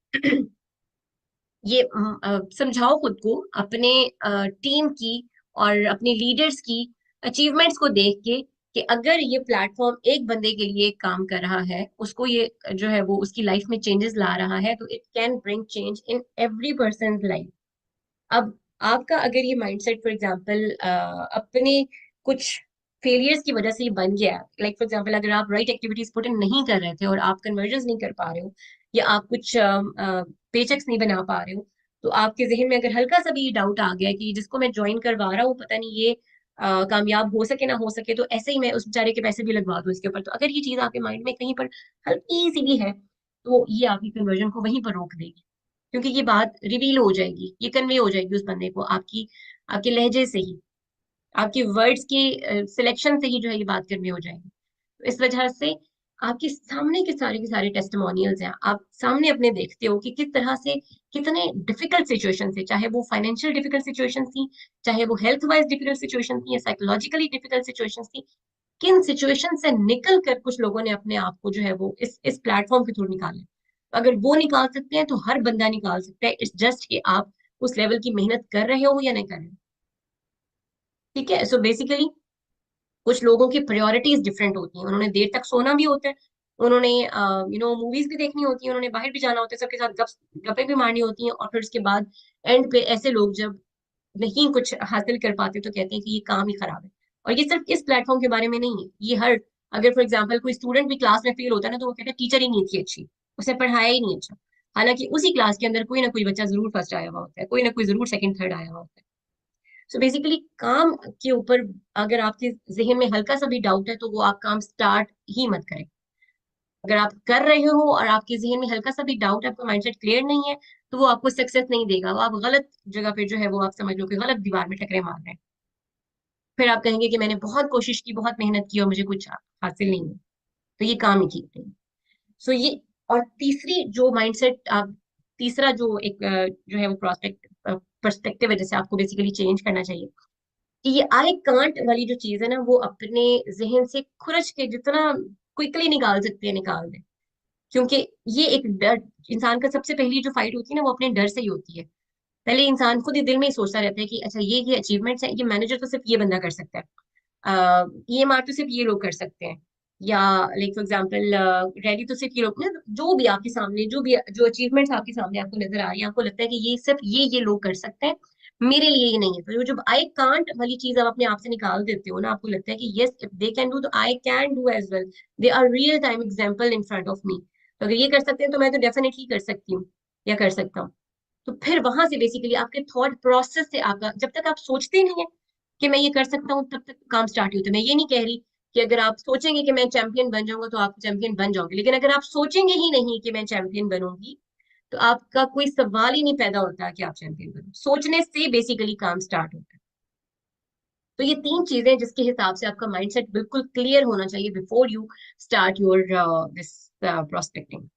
ये समझाओ खुद को अपने टीम की और अपने लीडर्स की अचीवमेंट्स को देख के कि अगर ये प्लेटफॉर्म एक बंदे के लिए काम कर रहा है, उसको ये जो है वो उसकी लाइफ में चेंजेस ला रहा है, तो it can bring change in every person life. अब आपका अगर ये माइंडसेट फॉर एग्जांपल अपने कुछ फेलियर्स की वजह से ये बन गया, लाइक फॉर एग्जांपल अगर आप राइट एक्टिविटीज पुट इन नहीं कर रहे थे और आप कन्वर्जन नहीं कर पा रहे हो, या आप कुछ पेचेक्स नहीं बना पा रहे हो, तो आपके जहन में अगर हल्का सा भी डाउट आ गया कि जिसको मैं ज्वाइन करवा रहा हूँ पता नहीं ये कामयाब हो सके ना हो सके, तो ऐसे ही मैं उस बेचारे के पैसे भी लगवा दूं इसके ऊपर, तो अगर ये चीज आपके माइंड में कहीं पर हल्की सी भी है, तो ये आपकी कन्वर्जन को वहीं पर रोक देगी। क्योंकि ये बात रिवील हो जाएगी, ये कन्वे हो जाएगी उस बंदे को आपकी आपके लहजे से ही, आपके वर्ड्स की सिलेक्शन से ही जो है ये बात कन्वे हो जाएगी। तो इस वजह से आपके सामने के सारे टेस्टिमोनियल्स हैं, आप सामने अपने देखते हो कि किस तरह से कितने डिफिकल्ट सिचुएशन थे, चाहे वो फाइनेंशियल डिफिकल्ट सिचुएशन थी, चाहे वो हेल्थ वाइज डिफिकल्ट सिचुएशन थी, या साइकोलॉजिकली डिफिकल्ट सिचुएशन थी, किन सिचुएशन से निकल कर कुछ लोगों ने अपने आप को जो है वो इस प्लेटफॉर्म के थ्रू निकाले। अगर वो निकाल सकते हैं तो हर बंदा निकाल सकता है, इट्स जस्ट कि आप उस लेवल की मेहनत कर रहे हो या नहीं कर रहे हो। ठीक है, सो बेसिकली कुछ लोगों की प्रायोरिटीज डिफरेंट होती हैं, उन्होंने देर तक सोना भी होता है, उन्होंने मूवीज भी देखनी होती है, उन्होंने बाहर भी जाना होता है, सबके साथ गप्पे भी मारनी होती हैं, और फिर उसके बाद एंड पे ऐसे लोग जब नहीं कुछ हासिल कर पाते तो कहते हैं कि ये काम ही खराब है। और ये सिर्फ इस प्लेटफॉर्म के बारे में नहीं है, ये हर अगर फॉर एग्जाम्पल कोई स्टूडेंट भी क्लास में फेल होता है ना, तो वो कहते हैं टीचर ही नहीं थी अच्छी, उसे पढ़ाया ही नहीं अच्छा। हालांकि उसी क्लास के अंदर कोई ना कोई बच्चा जरूर फर्स्ट आया हुआ होता है, कोई ना कोई जरूर सेकंड थर्ड आया हुआ होता है। सो बेसिकली काम के ऊपर अगर आपके जहन में हल्का सा भी डाउट है, तो वो आप काम स्टार्ट ही मत करें। अगर आप कर रहे हो और आपके जहन में हल्का सा भी डाउट है, आपका माइंडसेट क्लियर नहीं है, तो वो आपको सक्सेस नहीं देगा, वो आप गलत जगह पे जो है वो आप समझ लो कि गलत दीवार में टकरे मार रहे हैं। फिर आप कहेंगे कि मैंने बहुत कोशिश की, बहुत मेहनत की और मुझे कुछ हासिल नहीं हुआ, तो ये काम ही ठीक नहीं। सो ये, और तीसरी जो माइंडसेट आप, तीसरा जो एक जो है वो प्रोस्पेक्ट पर्सपेक्टिव है जैसे आपको बेसिकली चेंज करना चाहिए, कि ये आई कांट वाली जो चीज है ना, वो अपने जहन से खुरच के जितना क्विकली निकाल सकते हैं निकाल दें। क्योंकि ये एक डर, इंसान का सबसे पहली जो फाइट होती है ना वो अपने डर से ही होती है। पहले इंसान खुद ही दिल में ही सोचता रहता है कि अच्छा ये अचीवमेंट्स है, ये मैनेजर तो सिर्फ ये बंदा कर सकता है, ये मार तो सिर्फ ये लोग कर सकते हैं, या लाइक फॉर एग्जाम्पल रैली तो सिर्फ ये लोग, मतलब जो भी आपके सामने जो भी जो अचीवमेंट्स आपके सामने आपको नजर आ रही है, आपको लगता है कि ये सिर्फ ये लोग कर सकते हैं, मेरे लिए ये नहीं है। तो जब आई कांट वाली चीज आप अपने आप से निकाल देते हो ना, आपको लगता है कि yes if they can do तो I can do as well, they are real time example in front of me, तो अगर ये कर सकते हैं तो मैं तो डेफिनेटली कर सकती हूँ या कर सकता हूँ। तो फिर वहां से बेसिकली आपके थॉट प्रोसेस से आपका, जब तक आप सोचते नहीं है कि मैं ये कर सकता हूँ, तब तक काम स्टार्ट ही होता है। मैं ये नहीं कह रही कि अगर आप सोचेंगे कि मैं चैंपियन बन जाऊंगा तो आप चैंपियन बन जाओगे, लेकिन अगर आप सोचेंगे ही नहीं कि मैं चैंपियन बनूंगी, तो आपका कोई सवाल ही नहीं पैदा होता कि आप चैंपियन बनो। सोचने से बेसिकली काम स्टार्ट होता है। तो ये तीन चीजें जिसके हिसाब से आपका माइंडसेट बिल्कुल क्लियर होना चाहिए before you start your this prospecting.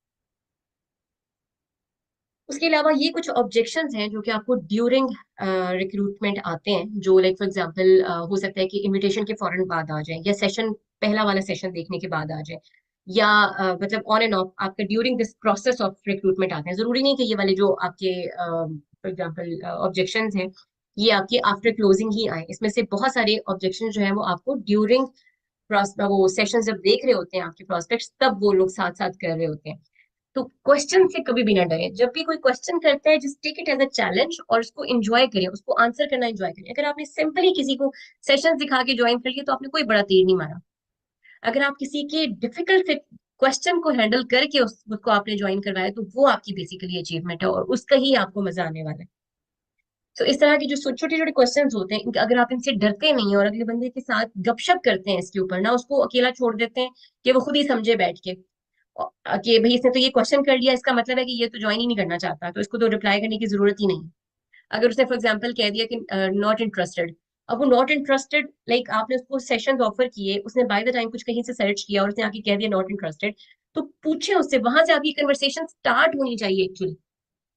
उसके अलावा ये कुछ ऑब्जेक्शंस हैं जो कि आपको ड्यूरिंग रिक्रूटमेंट आते हैं, जो लाइक फॉर एग्जांपल हो सकता है कि इनविटेशन के फौरन बाद आ जाए, या सेशन पहला वाला सेशन देखने के बाद आ जाए, या मतलब ऑन एंड ऑफ आपका during this process of recruitment आते हैं। जरूरी नहीं कि ये वाले जो आपके फॉर एग्जांपल ऑब्जेक्शंस हैं ये आपके आफ्टर क्लोजिंग ही आए, इसमें से बहुत सारे ऑब्जेक्शन जो है वो आपको ड्यूरिंग वो सेशन जब देख रहे होते हैं आपके प्रोस्पेक्ट्स, तब वो लोग साथ साथ कर रहे होते हैं। तो क्वेश्चन से कभी भी ना डरे, जब भी कोई क्वेश्चन करता है just take it as a challenge और उसको एंजॉय करें, उसको आंसर करना एंजॉय करें। अगर आपने सिंपली किसी को सेशन दिखा के ज्वाइन कर लिया तो आपने कोई बड़ा तीर नहीं मारा। अगर आप किसी के डिफिकल्ट क्वेश्चन को हैंडल करके उसको आपने ज्वाइन करवाया, तो वो आपकी बेसिकली अचीवमेंट है और उसका ही आपको मजा आने वाला है। तो इस तरह के जो छोटे छोटे क्वेश्चन होते हैं, अगर आप इनसे डरते नहीं और अगले बंदे के साथ गपशप करते हैं इसके ऊपर ना, उसको अकेला छोड़ देते हैं कि वो खुद ही समझे बैठ के कि भाई इसने तो ये क्वेश्चन कर लिया, इसका मतलब है कि ये तो ज्वाइन ही नहीं करना चाहता, तो इसको तो रिप्लाई करने की जरूरत ही नहीं। अगर उसने फॉर एग्जाम्पल कह दिया कि नॉट इंटरेस्टेड, अब वो नॉट इंटरेस्टेड, लाइक आपने उसको सेशंस ऑफर किए, उसने बाय द टाइम कुछ कहीं से सर्च किया और उसने आके कह दिया नॉट इंटरेस्टेड, तो पूछे उससे, वहां से आपकी कन्वर्सेशन स्टार्ट होनी चाहिए एक्चुअली।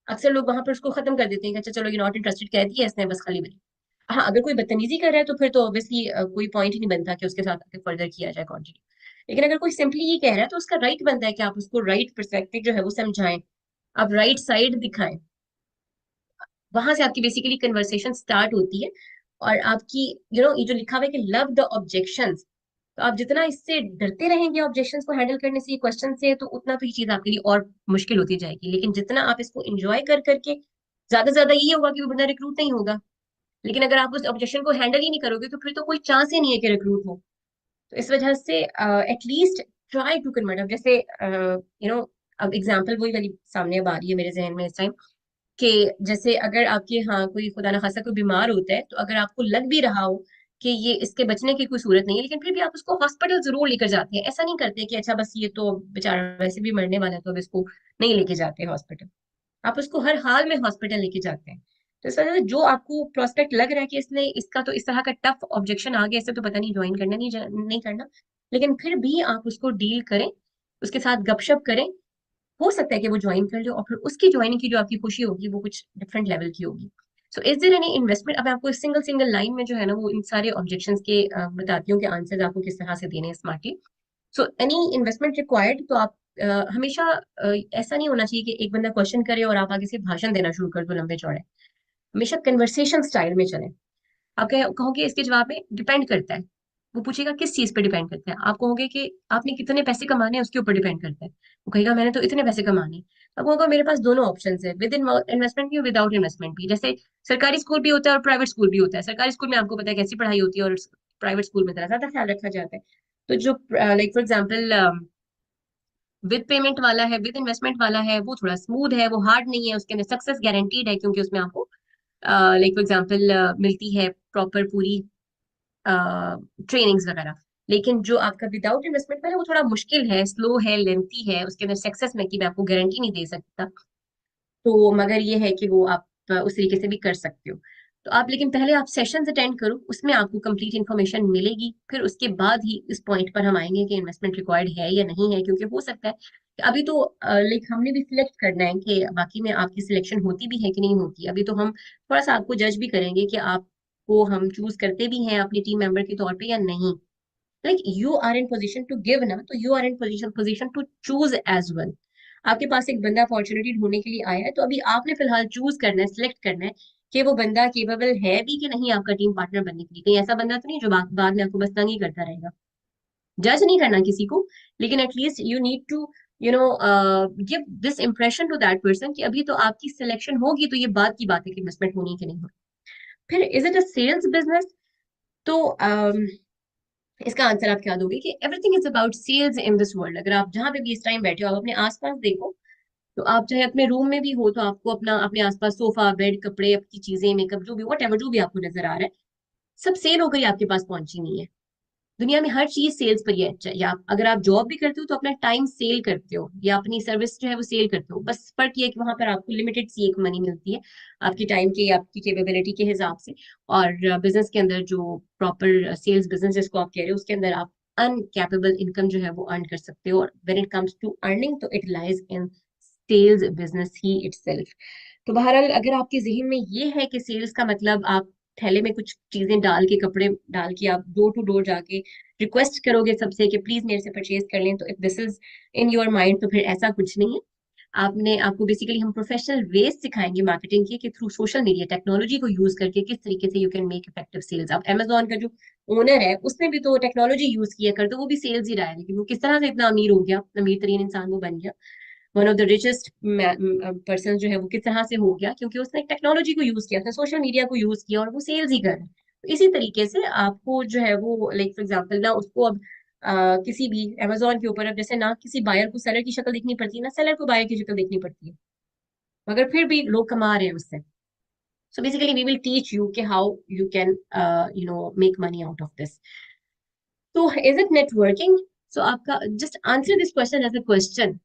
अक्सर लोग वहां पर उसको खत्म कर देते हैं कि अच्छा चलो ये नॉट इंटरेस्टेड कह दिया इसने, बस खाली बनी। हाँ, अगर कोई बदतमीजी कर रहा है तो फिर तो ऑब्वियसली कोई पॉइंट ही नहीं बनता कि उसके साथ आगे फर्दर किया जाए कंटिन्यू। लेकिन अगर कोई सिंपली ये कह रहा है तो उसका राइट बनता है कि आप उसको राइट पर्सपेक्टिव जो है वो समझाएं, आप राइट साइड दिखाएं। वहां से आपकी बेसिकली कन्वर्सेशन स्टार्ट होती है। और आपकी ये जो लिखा हुआ है कि लव द ऑब्जेक्शंस, तो आप जितना इससे डरते रहेंगे ऑब्जेक्शंस को हैंडल करने से, ये क्वेश्चन से, तो उतना तो ये चीज आपके लिए और मुश्किल होती जाएगी। लेकिन जितना आप इसको इंजॉय कर करके, ज्यादा ज्यादा ये होगा कि वो बंदा रिक्रूट नहीं होगा। लेकिन अगर आप उस ऑब्जेक्शन को हैंडल ही नहीं करोगे तो फिर तो कोई चांस ही नहीं है कि रिक्रूट हो। तो इस वजह से एटलीस्ट ट्राई टू कन्वर्ट। अब जैसे अब एग्जाम्पल वही वाली सामने अब आ रही है मेरे जहन में इस टाइम, कि जैसे अगर आपके यहाँ कोई खुदा ना खासा कोई बीमार होता है, तो अगर आपको लग भी रहा हो कि ये इसके बचने की कोई सूरत नहीं है, लेकिन फिर भी आप उसको हॉस्पिटल जरूर लेकर जाते हैं। ऐसा नहीं करते कि अच्छा बस ये तो बेचारा वैसे भी मरने वाला है तो अब इसको नहीं लेके जाते हॉस्पिटल। आप उसको हर हाल में हॉस्पिटल लेके जाते हैं। तो इस वजह से जो आपको प्रोस्पेक्ट लग रहा है कि इसने इसका तो इस तरह का टफ ऑब्जेक्शन आ गया, इसे तो पता नहीं ज्वाइन करना नहीं करना, लेकिन फिर भी आप उसको डील करें, उसके साथ गपशप करें। हो सकता है कि वो ज्वाइन कर ले और फिर उसकी ज्वाइनिंग की जो आपकी खुशी होगी वो कुछ डिफरेंट लेवल की होगी। So is there any investment? अब मैं आपको सिंगल सिंगल लाइन में जो है ना वो इन सारे ऑब्जेक्शंस के बताती हूँ कि आंसर्स आपको किस तरह से देने हैं smartly. So any investment required, तो आप हमेशा ऐसा नहीं होना चाहिए कि एक बंदा क्वेश्चन करे और आप आगे से भाषण देना शुरू कर दो लंबे चौड़े। हमेशा कन्वर्सेशन स्टाइल में चले। आप कहोगे इसके जवाब में डिपेंड करता है। वो पूछेगा किस चीज पे डिपेंड करता है, आप कहोगे कि आपने कितने पैसे कमाने हैं उसके ऊपर डिपेंड करता है। वो कहेगा मैंने तो इतने पैसे कमाने हैं। अब कहोगा मेरे पास दोनों ऑप्शन है, विद इन्वेस्टमेंट भी और विदाउट इन्वेस्टमेंट भी। जैसे सरकारी स्कूल भी होता है और प्राइवेट स्कूल भी होता है। सरकारी स्कूल में आपको पता है कैसी पढ़ाई होती है, और प्राइवेट स्कूल में तरह ज्यादा ख्याल रखा जाता है। तो जो like for example with payment वाला है, विद इन्वेस्टमेंट वाला है, वो थोड़ा स्मूथ है, वो हार्ड नहीं है, उसके अंदर सक्सेस गारंटीड है, क्योंकि उसमें आपको लाइक फॉर एग्जाम्पल मिलती है प्रॉपर पूरी ट्रेनिंग्स वगैरह। लेकिन जो आपका विदाउट इन्वेस्टमेंट वाला है वो थोड़ा मुश्किल है, स्लो है, लेंथी है, उसके अंदर सक्सेस में की मैं आपको गारंटी नहीं दे सकता। तो मगर ये है कि वो आप उस तरीके से भी कर सकते हो। तो आप लेकिन पहले आप सेशंस अटेंड करो, उसमें आपको कंप्लीट इन्फॉर्मेशन मिलेगी, फिर उसके बाद ही इस पॉइंट पर हम आएंगे कि इन्वेस्टमेंट रिक्वायर्ड है या नहीं है। क्योंकि हो सकता है कि अभी तो लाइक हमने भी सिलेक्ट करना है कि बाकी में आपकी सिलेक्शन होती भी है कि नहीं होती। अभी तो हम थोड़ा सा आपको जज भी करेंगे कि आपको हम चूज करते भी हैं अपनी टीम मेंबर के तौर पे या नहीं। Like you are in position to give ना, तो you are in position to choose as well. आपके पास एक बंदा अपॉर्चुनिटी ढूंढने के लिए आया है, तो अभी आपने फिलहाल चूज करना है, सिलेक्ट करना है कि वो बंदा केपेबल है भी कि नहीं आपका टीम पार्टनर बनने के लिए। कहीं ऐसा बंदा तो नहीं जो बाद में आपको बस तंग ही करता रहेगा। जज नहीं करना किसी को, लेकिन at least you need to give this impression to that person कि अभी तो आपकी सिलेक्शन होगी, तो ये बात की बात है कि इन्वेस्टमेंट होनी है कि नहीं होनी। फिर is it a sales business? तो इसका आंसर आप क्या दोगे कि everything is about sales in this world. अगर आप जहां पे भी इस टाइम बैठे हो, आप अपने आसपास देखो, तो आप चाहे अपने रूम में भी हो तो आपको अपना अपने आसपास सोफा, बेड, कपड़े, आपकी चीजें, मेकअप, जो भी वट एवर जो भी आपको नजर आ रहा है, सब सेल होकर ही आपके पास पहुंची नहीं है। दुनिया में हर चीज सेल्स पर ही है। या अगर आप जॉब भी करते हो तो अपना टाइम सेल करते हो, या अपनी सर्विस जो है वो सेल करते हो। बस फर्क ये है कि वहां पर आपको लिमिटेड सी एक मनी मिलती है आपकी टाइम के या आपकी कैपेबिलिटी के हिसाब से। और बिजनेस के अंदर जो प्रॉपर सेल्स बिजनेस जिसको आप कह रहे हो, उसके अंदर आप अनकैपेबल इनकम जो है वो अर्न कर सकते हो। और when it comes to earning, तो it lies in sales business ही इटसेल्फ। तो बहरहाल अगर आपके जहन में ये है कि सेल्स का मतलब आप थैले में कुछ चीजें डाल के, कपड़े डाल के आप डोर टू डोर जाके रिक्वेस्ट करोगे सबसे कि प्लीज मेरे से परचेज कर लें, तो if this is in your mind, तो फिर ऐसा कुछ नहीं है। आपको बेसिकली हम प्रोफेशनल वेज सिखाएंगे मार्केटिंग के, कि थ्रू सोशल मीडिया टेक्नोलॉजी को यूज करके किस तरीके से you can make effective sales. अब अमेजोन का जो ओनर है उसने भी तो टेक्नोलॉजी यूज किया कर, तो वो भी सेल्स ही रहा है, लेकिन वो किस तरह से इतना अमीर हो गया, अमीर तरीन इंसान वो बन गया, one of the richest person जो है वो किस तरह से हो गया, क्योंकि उसने टेक्नोलॉजी को यूज किया, उसने सोशल मीडिया को यूज किया, और वो सेल्स ही कर रहा है। तो इसी तरीके से आपको जो है वो लाइक फॉर एग्जाम्पल ना उसको अब किसी भी अमेजोन के ऊपर अब जैसे ना किसी बायर को सेलर की शक्ल देखनी पड़ती है, ना सेलर को बायर की शक्ल देखनी पड़ती है, मगर फिर भी लोग कमा रहे हैं उससे। So basically we will teach you कि how you can make money out of this. तो इज इट नेटवर्किंग? सो आपका just answer this question as a question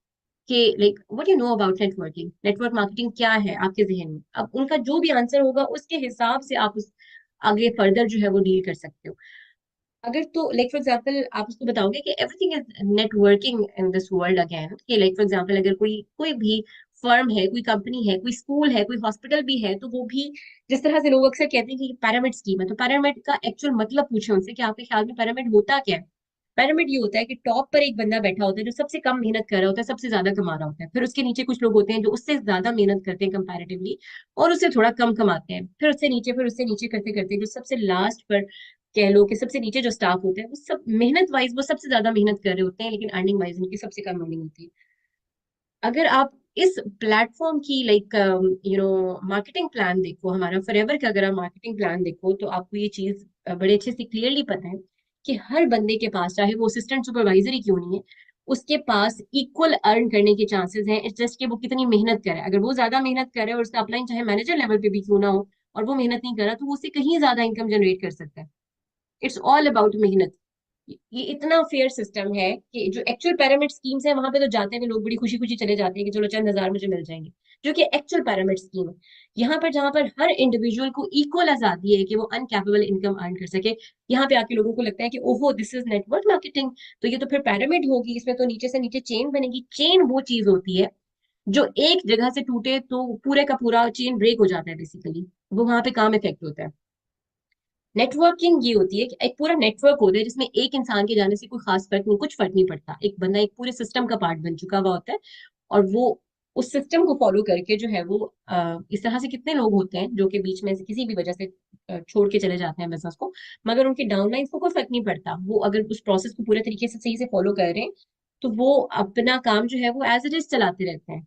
कि like what you know about networking, network marketing क्या है आपके जहन में। अब उनका जो भी आंसर होगा उसके हिसाब से आप उस आगे फर्दर जो है वो डील कर सकते हो। अगर तो लाइक फॉर एग्जांपल आप उसको बताओगे कि everything is networking in this world again, कि लाइक फॉर एग्जांपल अगर कोई कोई भी फर्म है, कोई कंपनी है, कोई स्कूल है, कोई हॉस्पिटल भी है, तो वो भी जिस तरह से लोग अक्सर कहते हैं कि पिरामिड स्कीम है, तो पिरामिड का एक्चुअल मतलब पूछे उनसे कि आपके ख्याल में पिरामिड होता क्या है। पिरामिड ये होता है कि टॉप पर एक बंदा बैठा होता है जो सबसे कम मेहनत कर रहा होता है, सबसे ज्यादा कमा रहा होता है। फिर उसके नीचे कुछ लोग होते हैं जो उससे ज्यादा मेहनत करते हैं कंपैरेटिवली, और उससे थोड़ा कम कमाते हैं। फिर उससे नीचे करते करते जो सबसे लास्ट पर कह लो कि सबसे नीचे जो स्टाफ होते हैं वो सब मेहनत वाइज वो सबसे ज्यादा मेहनत कर रहे होते हैं, लेकिन अर्निंग वाइज उनकी सबसे कम अर्निंग होती है। अगर आप इस प्लेटफॉर्म की लाइक मार्केटिंग प्लान देखो, हमारा फॉरएवर का अगर आप मार्केटिंग प्लान देखो, तो आपको ये चीज बड़े अच्छे से क्लियरली पता है कि हर बंदे के पास, चाहे वो असिस्टेंट सुपरवाइजर ही क्यों नहीं है, उसके पास इक्वल अर्न करने के चांसेस हैं। इट्स जस्ट कि वो कितनी मेहनत करे। अगर वो ज्यादा मेहनत करे और उसका अपलाइन चाहे मैनेजर लेवल पे भी क्यों ना हो, और वो मेहनत नहीं करा, तो वो उससे कहीं ज्यादा इनकम जनरेट कर सकता है। इट्स ऑल अबाउट मेहनत। ये इतना फेयर सिस्टम है कि जो एक्चुअल पैरामिड स्कीम्स है वहां पे तो जाते हैं लोग बड़ी खुशी खुशी चले जाते हैं कि चलो चंद हजार मुझे मिल जाएंगे, जो कि एक्चुअल पैरामिड स्कीम है। यहाँ पर जहां पर हर इंडिविजुअल को इक्वल आजादी है कि वो अनकैपेबल इनकम अर्न कर सके, यहाँ पे आके लोगों को लगता है कि ओहो दिस इज नेटवर्क मार्केटिंग, तो ये तो फिर पैरामिड होगी, इसमें तो नीचे से नीचे चेन बनेगी। चेन वो चीज होती है जो एक जगह से टूटे तो पूरे का पूरा चेन ब्रेक हो जाता है बेसिकली, वो वहां पे काम इफेक्ट होता है। नेटवर्किंग ये होती है कि एक पूरा नेटवर्क होता है जिसमें एक इंसान के जाने से कोई खास फर्क नहीं, कुछ फर्क नहीं पड़ता, एक बंदा एक पूरे सिस्टम का पार्ट बन चुका हुआ होता है, और वो उस सिस्टम को फॉलो करके जो है वो इस तरह से कितने लोग होते हैं जो कि बीच में से किसी भी वजह से छोड़ के चले जाते हैं बिजनेस को, मगर उनकी डाउनलाइन को कोई फर्क नहीं पड़ता, वो अगर उस प्रोसेस को पूरे तरीके से सही से फॉलो कर रहे हैं तो वो अपना काम जो है वो एज इट इज चलाते रहते हैं।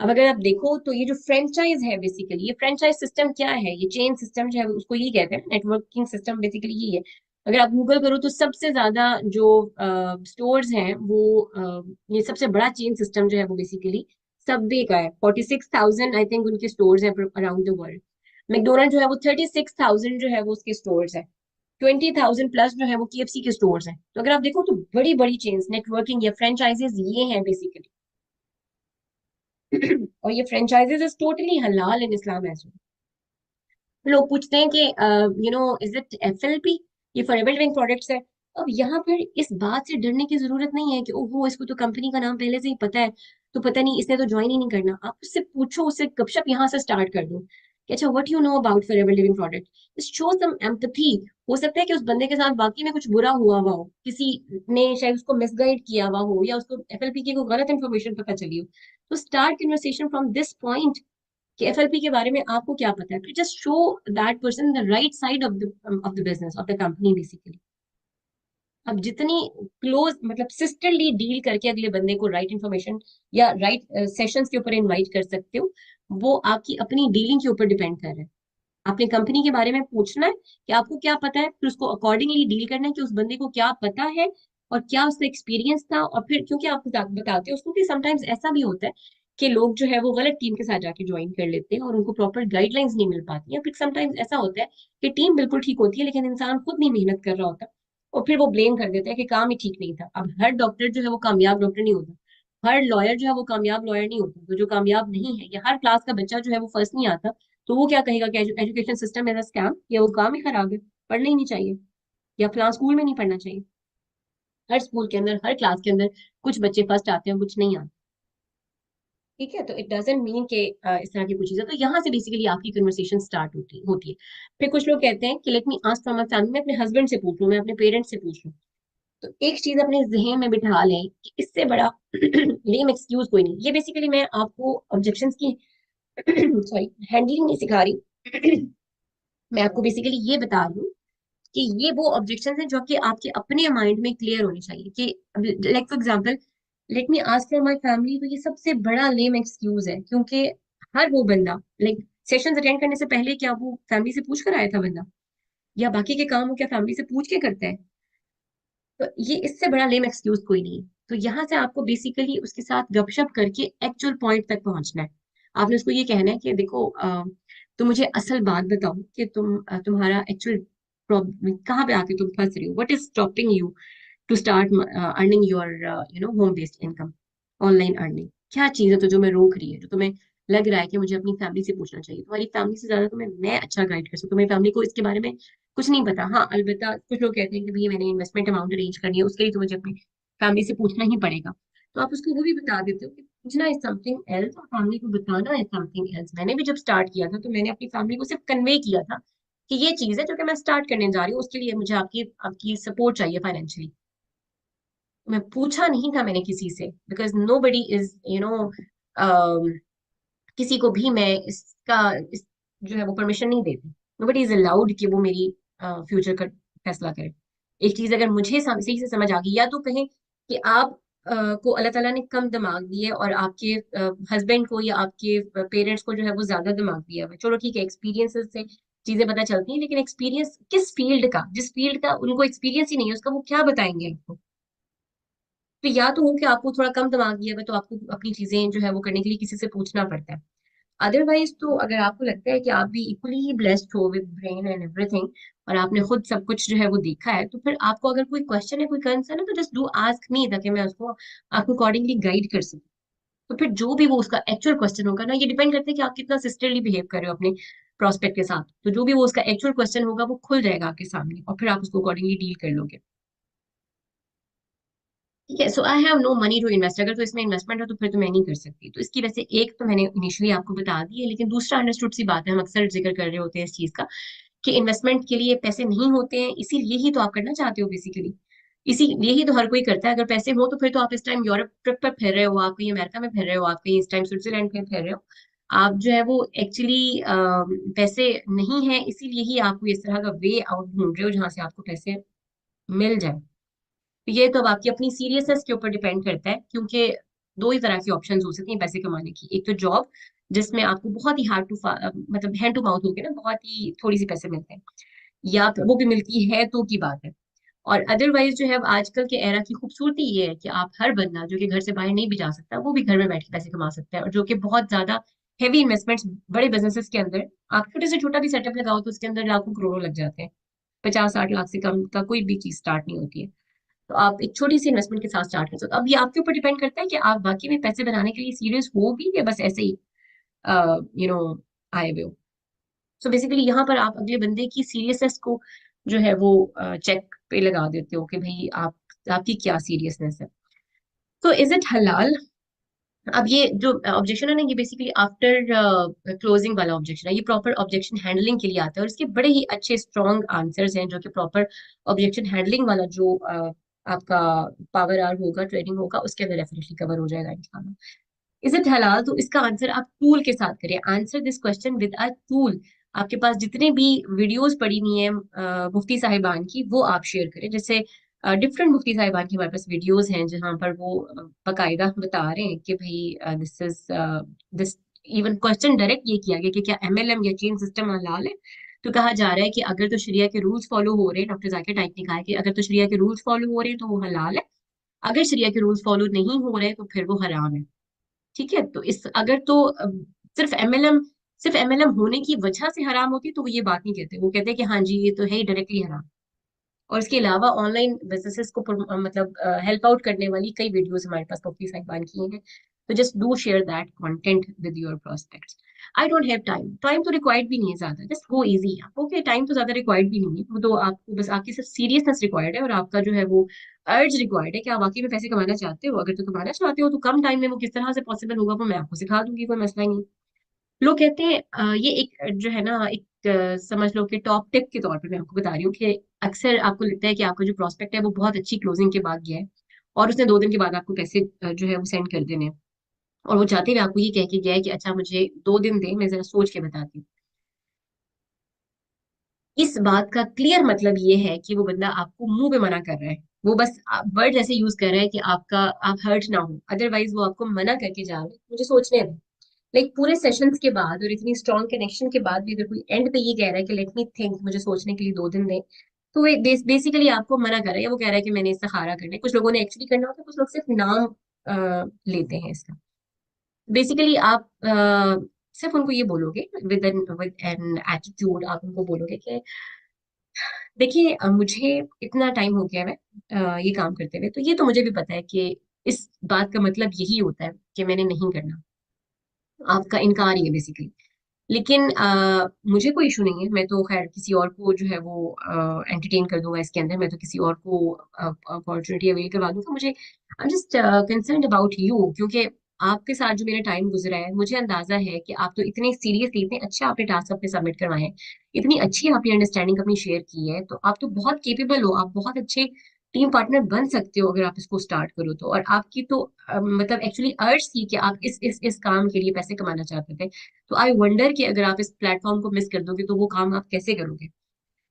अब अगर आप देखो तो ये जो फ्रेंचाइज है बेसिकली, ये फ्रेंचाइज सिस्टम क्या है, ये चेन सिस्टम जो है उसको यही कहते हैं, नेटवर्किंग सिस्टम बेसिकली यही है। अगर आप गूगल करो तो सबसे ज्यादा जो स्टोर्स हैं वो ये सबसे बड़ा चेन सिस्टम जो है वो बेसिकली सबवे का है। 46,000 आई थिंक उनके स्टोर्स हैं अराउंड द वर्ल्ड। मैकडोनल्ड जो है वो 36,000 जो है वो उसके स्टोर्स है। 20,000 प्लस जो है वो KFC के स्टोर्स हैं। तो अगर आप देखो तो बड़ी बड़ी चेन्स, नेटवर्किंग या फ्रेंचाइजेस ये हैं बेसिकली। और ये फ्रेंचाइजेस इज टोटली हलाल इन इस्लाम एज। लोग पूछते हैं कि इज इट FLP, ये फॉरएवर लिविंग प्रोडक्ट्स है। अब यहाँ पर इस बात से डरने की जरूरत नहीं है कि ओहो इसको तो कंपनी का नाम पहले से ही पता है, तो पता नहीं इसने तो ज्वाइन ही नहीं करना। आप उससे पूछो, उससे गपशप यहाँ से स्टार्ट कर दो कि अच्छा what you know about Forever Living product, just show some empathy. हो सकता है कि उस बंदे के साथ वाकई में कुछ बुरा हुआ हुआ हो, किसी ने शायद उसको मिसगाइड किया हुआ हो, या उसको FLP की कोई गलत इन्फॉर्मेशन पता चली हो। तो start conversation from this point कि FLP के बारे में आपको क्या पता है, तो just show that person the right side of the business of the company basically. अब जितनी क्लोज मतलब सिस्टरली डील करके अगले बंदे को राइट इंफॉर्मेशन या राइट सेशंस के ऊपर इनवाइट कर सकते हो, वो आपकी अपनी डीलिंग के ऊपर डिपेंड कर रहा है। आपने कंपनी के बारे में पूछना है कि आपको क्या पता है, फिर उसको अकॉर्डिंगली डील करना है कि उस बंदे को क्या पता है और क्या उसका एक्सपीरियंस था। और फिर क्योंकि आप बताते हो उसको कि समटाइम्स ऐसा भी होता है कि लोग जो है वो गलत टीम के साथ जाके ज्वाइन कर लेते हैं और उनको प्रॉपर गाइडलाइंस नहीं मिल पाती है। फिर समटाइम्स ऐसा होता है कि टीम बिल्कुल ठीक होती है लेकिन इंसान खुद नहीं मेहनत कर रहा होता, और फिर वो ब्लेम कर देता है कि काम ही ठीक नहीं था। अब हर डॉक्टर जो है वो कामयाब डॉक्टर नहीं होता, हर लॉयर जो है वो कामयाब लॉयर नहीं होता, तो जो कामयाब नहीं है, या हर क्लास का बच्चा जो है वो फर्स्ट नहीं आता, तो वो क्या कहेगा कि education system as a scam, या वो काम ही खराब है, पढ़ना ही नहीं चाहिए, या फलां स्कूल में नहीं पढ़ना चाहिए। हर स्कूल के अंदर, हर क्लास के अंदर कुछ बच्चे फर्स्ट आते हैं, कुछ नहीं आते। ठीक है, तो इट डजेंट मीन कि इस तरह की कुछ चीजें, तो यहाँ से बेसिकली आपकी कन्वर्सेशन स्टार्ट होती है। फिर कुछ लोग कहते हैं कि let me ask from my family, मैं अपने हस्बैंड से पूछ लूं, मैं अपने पेरेंट्स से पूछ लूं। तो एक चीज अपने जहन में बिठा लें कि इससे बड़ा लेम एक्सक्यूज कोई नहीं। ये बेसिकली मैं आपको ऑब्जेक्शंस की सॉरी हैंडलिंग नहीं सिखा रही मैं आपको बेसिकली ये बता रही हूँ कि ये वो ऑब्जेक्शन हैं जो कि आपके अपने माइंड में क्लियर होने चाहिए कि like for example let me ask for my family, तो ये सबसे बड़ा लेम एक्सक्यूज है, क्योंकि हर वो बंदा लाइक सेशंस अटेंड करने से पहले क्या वो फैमिली से पूछ कर आया था बंदा, या बाकी के काम वो क्या फैमिली से पूछ के करता है? तो ये इससे बड़ा लेम एक्सक्यूज कोई नहीं है। तो यहाँ से आपको बेसिकली उसके साथ गपशप करके एक्चुअल पॉइंट तक पहुंचना है। आपने उसको ये कहना है कि देखो तुम मुझे असल बात बताओ कि तुम्हारा एक्चुअल प्रॉब्लम कहाँ पे आके तुम फंस रही हो, what is stopping you to start earning your home based income, online earning. क्या चीज है तो जो मैं रोक रही है, जो तुम्हें लग रहा है कि मुझे अपनी फैमिली से पूछना चाहिए? तुम्हारी फैमिली से ज्यादा तुम्हें मैं अच्छा गाइड कर सकती हूँ। तुम्हारी फैमिली को इसके बारे में कुछ नहीं पता। हाँ अलबत्ता कुछ लोग कहते हैं कि भैया मैंने इन्वेस्टमेंट अमाउंट अरेंज करनी है, उसके लिए तो मुझे अपनी फैमिली से पूछना ही पड़ेगा। तो आप उसको वो भी बता देते हो कि पूछना इज समथिंग एल्स और फैमिली को बताना इज समथिंग एल्स। मैंने भी जब स्टार्ट किया था तो मैंने अपनी फैमिली को सिर्फ कन्वे किया था कि ये चीज है जो कि मैं स्टार्ट करने जा रही हूँ, उसके लिए मुझे आपकी आपकी सपोर्ट चाहिए फाइनेंशियली। मैं पूछा नहीं था मैंने किसी से, बिकॉज नो बडी इज किसी को भी मैं इसका जो है वो परमिशन नहीं देती। नो बडी इज अलाउड कि वो मेरी फ्यूचर का फैसला करें। एक चीज अगर मुझे सही से समझ आ गई, या तो कहें कि आप को अल्लाह ताला ने कम दिमाग दिए और आपके हस्बैंड को या आपके पेरेंट्स को जो है वो ज्यादा दिमाग दिया हुआ है। चलो ठीक है, एक्सपीरियंसेस से चीजें पता चलती हैं, लेकिन एक्सपीरियंस किस फील्ड का, जिस फील्ड का उनको एक्सपीरियंस ही नहीं है उसका वो क्या बताएंगे आपको। तो या तो हो कि आपको थोड़ा कम दिमाग दिया हुआ है, तो आपको अपनी चीजें जो है वो करने के लिए किसी से पूछना पड़ता है। अदरवाइज तो अगर आपको लगता है कि आप भी इक्वली ब्लेस्ड हो विद ब्रेन एंड एवरीथिंग, और आपने खुद सब कुछ जो है वो देखा है, तो फिर आपको अगर कोई क्वेश्चन है, कोई कंसर्न है, तो जस्ट डू आस्क मी, ताकि मैं उसको आपको अकॉर्डिंगली गाइड कर सकूं। तो फिर जो भी वो उसका एक्चुअल क्वेश्चन होगा ना, ये डिपेंड करता है कि आप कितना सिस्टरली बिहेव कर रहे हो अपने प्रोस्पेक्ट के साथ। तो जो भी वो उसका एक्चुअल क्वेश्चन होगा वो खुल जाएगा आपके सामने, और फिर आप उसको अकॉर्डिंगली डील कर लोगे। ठीक है, so I have no money to invest. अगर तो इसमें इन्वेस्टमेंट है तो फिर तो मैं नहीं कर सकती। तो इसकी वजह से एक तो मैंने इनिशियली आपको बता दी है, लेकिन दूसरा अंडरस्टूड सी बात है, हम अक्सर जिक्र कर रहे होते हैं इस चीज का, कि इन्वेस्टमेंट के लिए पैसे नहीं होते हैं, इसीलिए ही तो आप करना चाहते हो बेसिकली। इसीलिए ही तो हर कोई करता है। अगर पैसे हो तो फिर तो आप इस टाइम यूरोप ट्रिप पर फिर रहे हो, आप कहीं अमेरिका में फिर रहे हो, आप कहीं इस टाइम स्विट्जरलैंड में फिर रहे हो। आप जो है वो एक्चुअली पैसे नहीं है, इसीलिए ही आप कोई इस तरह का वे आउट ढूंढ रहे हो जहां से आपको पैसे मिल जाए। तो ये तो अब आपकी अपनी सीरियसनेस के ऊपर डिपेंड करता है, क्योंकि दो ही तरह की ऑप्शंस हो सकती हैं पैसे कमाने की। एक तो जॉब, जिसमें आपको बहुत ही हार्ड टू मतलब हैंड टू माउथ होके ना बहुत ही थोड़ी सी पैसे मिलते हैं, या फिर वो भी मिलती है तो की बात है। और अदरवाइज जो है अब आजकल के एरा की खूबसूरती ये है कि आप हर बंदा जो कि घर से बाहर नहीं भी जा सकता, वो भी घर में बैठ के पैसे कमा सकता है, और जो कि बहुत ज्यादा हैवी इन्वेस्टमेंट्स बड़े बिजनेसेस के अंदर, आप छोटे से छोटा भी सेटअप लगाओ तो उसके अंदर लाखों करोड़ों लग जाते हैं। 50-60 लाख से कम का कोई भी चीज स्टार्ट नहीं होती है। तो आप एक छोटी सी इन्वेस्टमेंट के साथ स्टार्ट कर सकते हो। अब ये आपके ऊपर डिपेंड करता है कि आप बाकी में पैसे बनाने के लिए सीरियस हो भी, या बस ऐसे ही यू नो आए हुए हो। सो बेसिकली यहाँ पर आप अगले बंदे की सीरियसनेस को जो है वो चेक पे लगा देते हो कि भाई आप, आपकी क्या सीरियसनेस है। तो इज इट हलाल? अब ये जो ऑब्जेक्शन है ना, ये बेसिकली आफ्टर क्लोजिंग वाला ऑब्जेक्शन है। ये प्रॉपर ऑब्जेक्शन हैंडलिंग के लिए आता है, और इसके बड़े ही अच्छे स्ट्रॉन्ग आंसर्स हैं, जो कि प्रॉपर ऑब्जेक्शन हैंडलिंग वाला जो आपका पावर आर होगा, ट्रेनिंग होगा, उसके अंदर डेफिनेटली कवर हो जाएगा इंशाल्लाह। इज इट हलाल? तो इसका आंसर आप टूल के साथ करिए। Answer this question with a tool. आपके पास जितने भी वीडियोस पड़ी हुई हैं मुफ्ती साहिबान की, वो आप शेयर करें। जैसे डिफरेंट मुफ्ती साहिबान की हमारे पास वीडियोस हैं जहां पर वो बाकायदा बता रहे हैं कि भाई this is this, even question direct ये किया गया कि क्या एमएलएम या चेन सिस्टम हलाल है। तो कहा जा रहा है कि अगर तो शरिया के रूल्स फॉलो हो रहे हैं, डॉक्टर जाकिर नाइक ने कहा है कि अगर तो शरिया के रूल्स फॉलो हो रहे हैं तो वो हलाल है, अगर शरिया के रूल्स फॉलो नहीं हो रहे हैं तो फिर वो हराम है। ठीक है, तो इस अगर तो सिर्फ एमएलएम, सिर्फ एमएलएम होने की वजह से हराम होती तो वो ये बात नहीं कहते। वो कहते हैं कि हाँ जी ये तो है ही डायरेक्टली हराम। और इसके अलावा ऑनलाइन बिजनेसेस को मतलब हेल्प आउट करने वाली कई वीडियोस हमारे पास मुफ्ती साहिबान की हैं। तो just do share that content with your prospects. I don't have time, time तो रिक्वायर्ड भी नहीं है ज्यादा, just go easy. Okay, time तो ज्यादा रिक्वायर्ड भी नहीं है, वो तो आपको बस आपकी सिर्फ सीरियसनेस रिक्वायर्ड है, और आपका जो है वो अर्ज रिक्वायर्ड है कि आप वाकई में पैसे कमाना चाहते हो। अगर तो कमाना चाहते हो तो कम टाइम में वो किस तरह से पॉसिबल होगा वो मैं आपको सिखा दूंगी, कोई मसला ही नहीं। लोग कहते हैं ये एक जो है ना, एक समझ लो कि टॉप टिप के तौर पे मैं आपको बता रही हूँ कि अक्सर आपको लगता है कि आपका जो प्रोस्पेक्ट है वो बहुत अच्छी क्लोजिंग के बाद गया है, और उसने 2 दिन के बाद आपको पैसे जो है वो सेंड कर देने हैं, और वो चाहते हुए आपको ये कह के गया है कि अच्छा मुझे 2 दिन दे, मैं जरा सोच के बताती हूँ। इस बात का क्लियर मतलब ये है कि वो बंदा आपको मुंह पे मना कर रहा है। वो बस वर्ड ऐसे यूज कर रहा है कि आपका, आप हर्ट ना हो, अदरवाइज वो आपको मना करके जा रहा है मुझे सोचने दो। लाइक पूरे सेशंस के बाद और इतनी स्ट्रॉन्ग कनेक्शन के बाद भी अगर कोई एंड पे ये कह रहा है कि लेट मी थिंक, मुझे सोचने के लिए 2 दिन दे, तो वो बेसिकली आपको मना कर रहा है। वो कह रहा है कि मैंने इस्तिखारा करना है। कुछ लोगों ने एक्चुअली करना होता है, कुछ लोग सिर्फ नाम लेते हैं इसका। बेसिकली आप सिर्फ उनको ये बोलोगे विद एन एटीट्यूड, आप उनको बोलोगे कि देखिए मुझे इतना टाइम हो गया है ये काम करते हुए, तो ये तो मुझे भी पता है कि इस बात का मतलब यही होता है कि मैंने नहीं करना। आपका इनकार ही है बेसिकली। लेकिन मुझे कोई इशू नहीं है, मैं तो खैर किसी और को जो है वो एंटरटेन कर दूंगा इसके अंदर, मैं तो किसी और को अपॉर्चुनिटी अवेल करवा दूंगा। मुझे I am just concern about you, क्योंकि आपके साथ जो मेरा टाइम गुजरा है, मुझे अंदाजा है कि आप तो इतने सीरियसली, इतने अच्छे आपने टास्क अपने सबमिट करवाए हैं, इतनी अच्छी आपने अंडरस्टैंडिंग अपनी शेयर की है, तो आप तो बहुत केपेबल हो, आप बहुत अच्छे टीम पार्टनर बन सकते हो अगर आप इसको स्टार्ट करो तो। और आपकी तो मतलब एक्चुअली अर्ज थी कि आप इस काम के लिए पैसे कमाना चाहते थे। तो आई वंडर कि अगर आप इस प्लेटफॉर्म को मिस कर दोगे तो वो काम आप कैसे करोगे।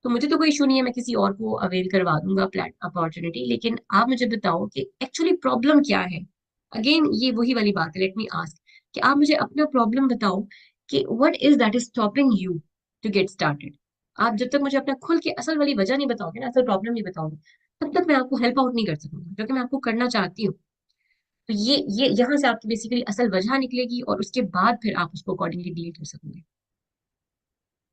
तो मुझे तो कोई इशू नहीं है, मैं किसी और को अवेल करवा दूंगा प्लेट अपॉर्चुनिटी, लेकिन आप मुझे बताओ कि एक्चुअली प्रॉब्लम क्या है। अगेन ये वही वाली बात है, लेट मी आस्क कि आप मुझे अपना प्रॉब्लम बताओ कि what is that is stopping you to get started. आप जब तक मुझे अपना खुल के असल वाली वजह नहीं बताओगे ना, असल प्रॉब्लम नहीं बताओगे, तब तक मैं आपको हेल्प आउट नहीं कर सकूंगा, क्योंकि मैं आपको करना चाहती हूँ। तो ये यहाँ से आपकी बेसिकली असल वजह निकलेगी, और उसके बाद फिर आप उसको अकॉर्डिंगली डील कर सकोगे।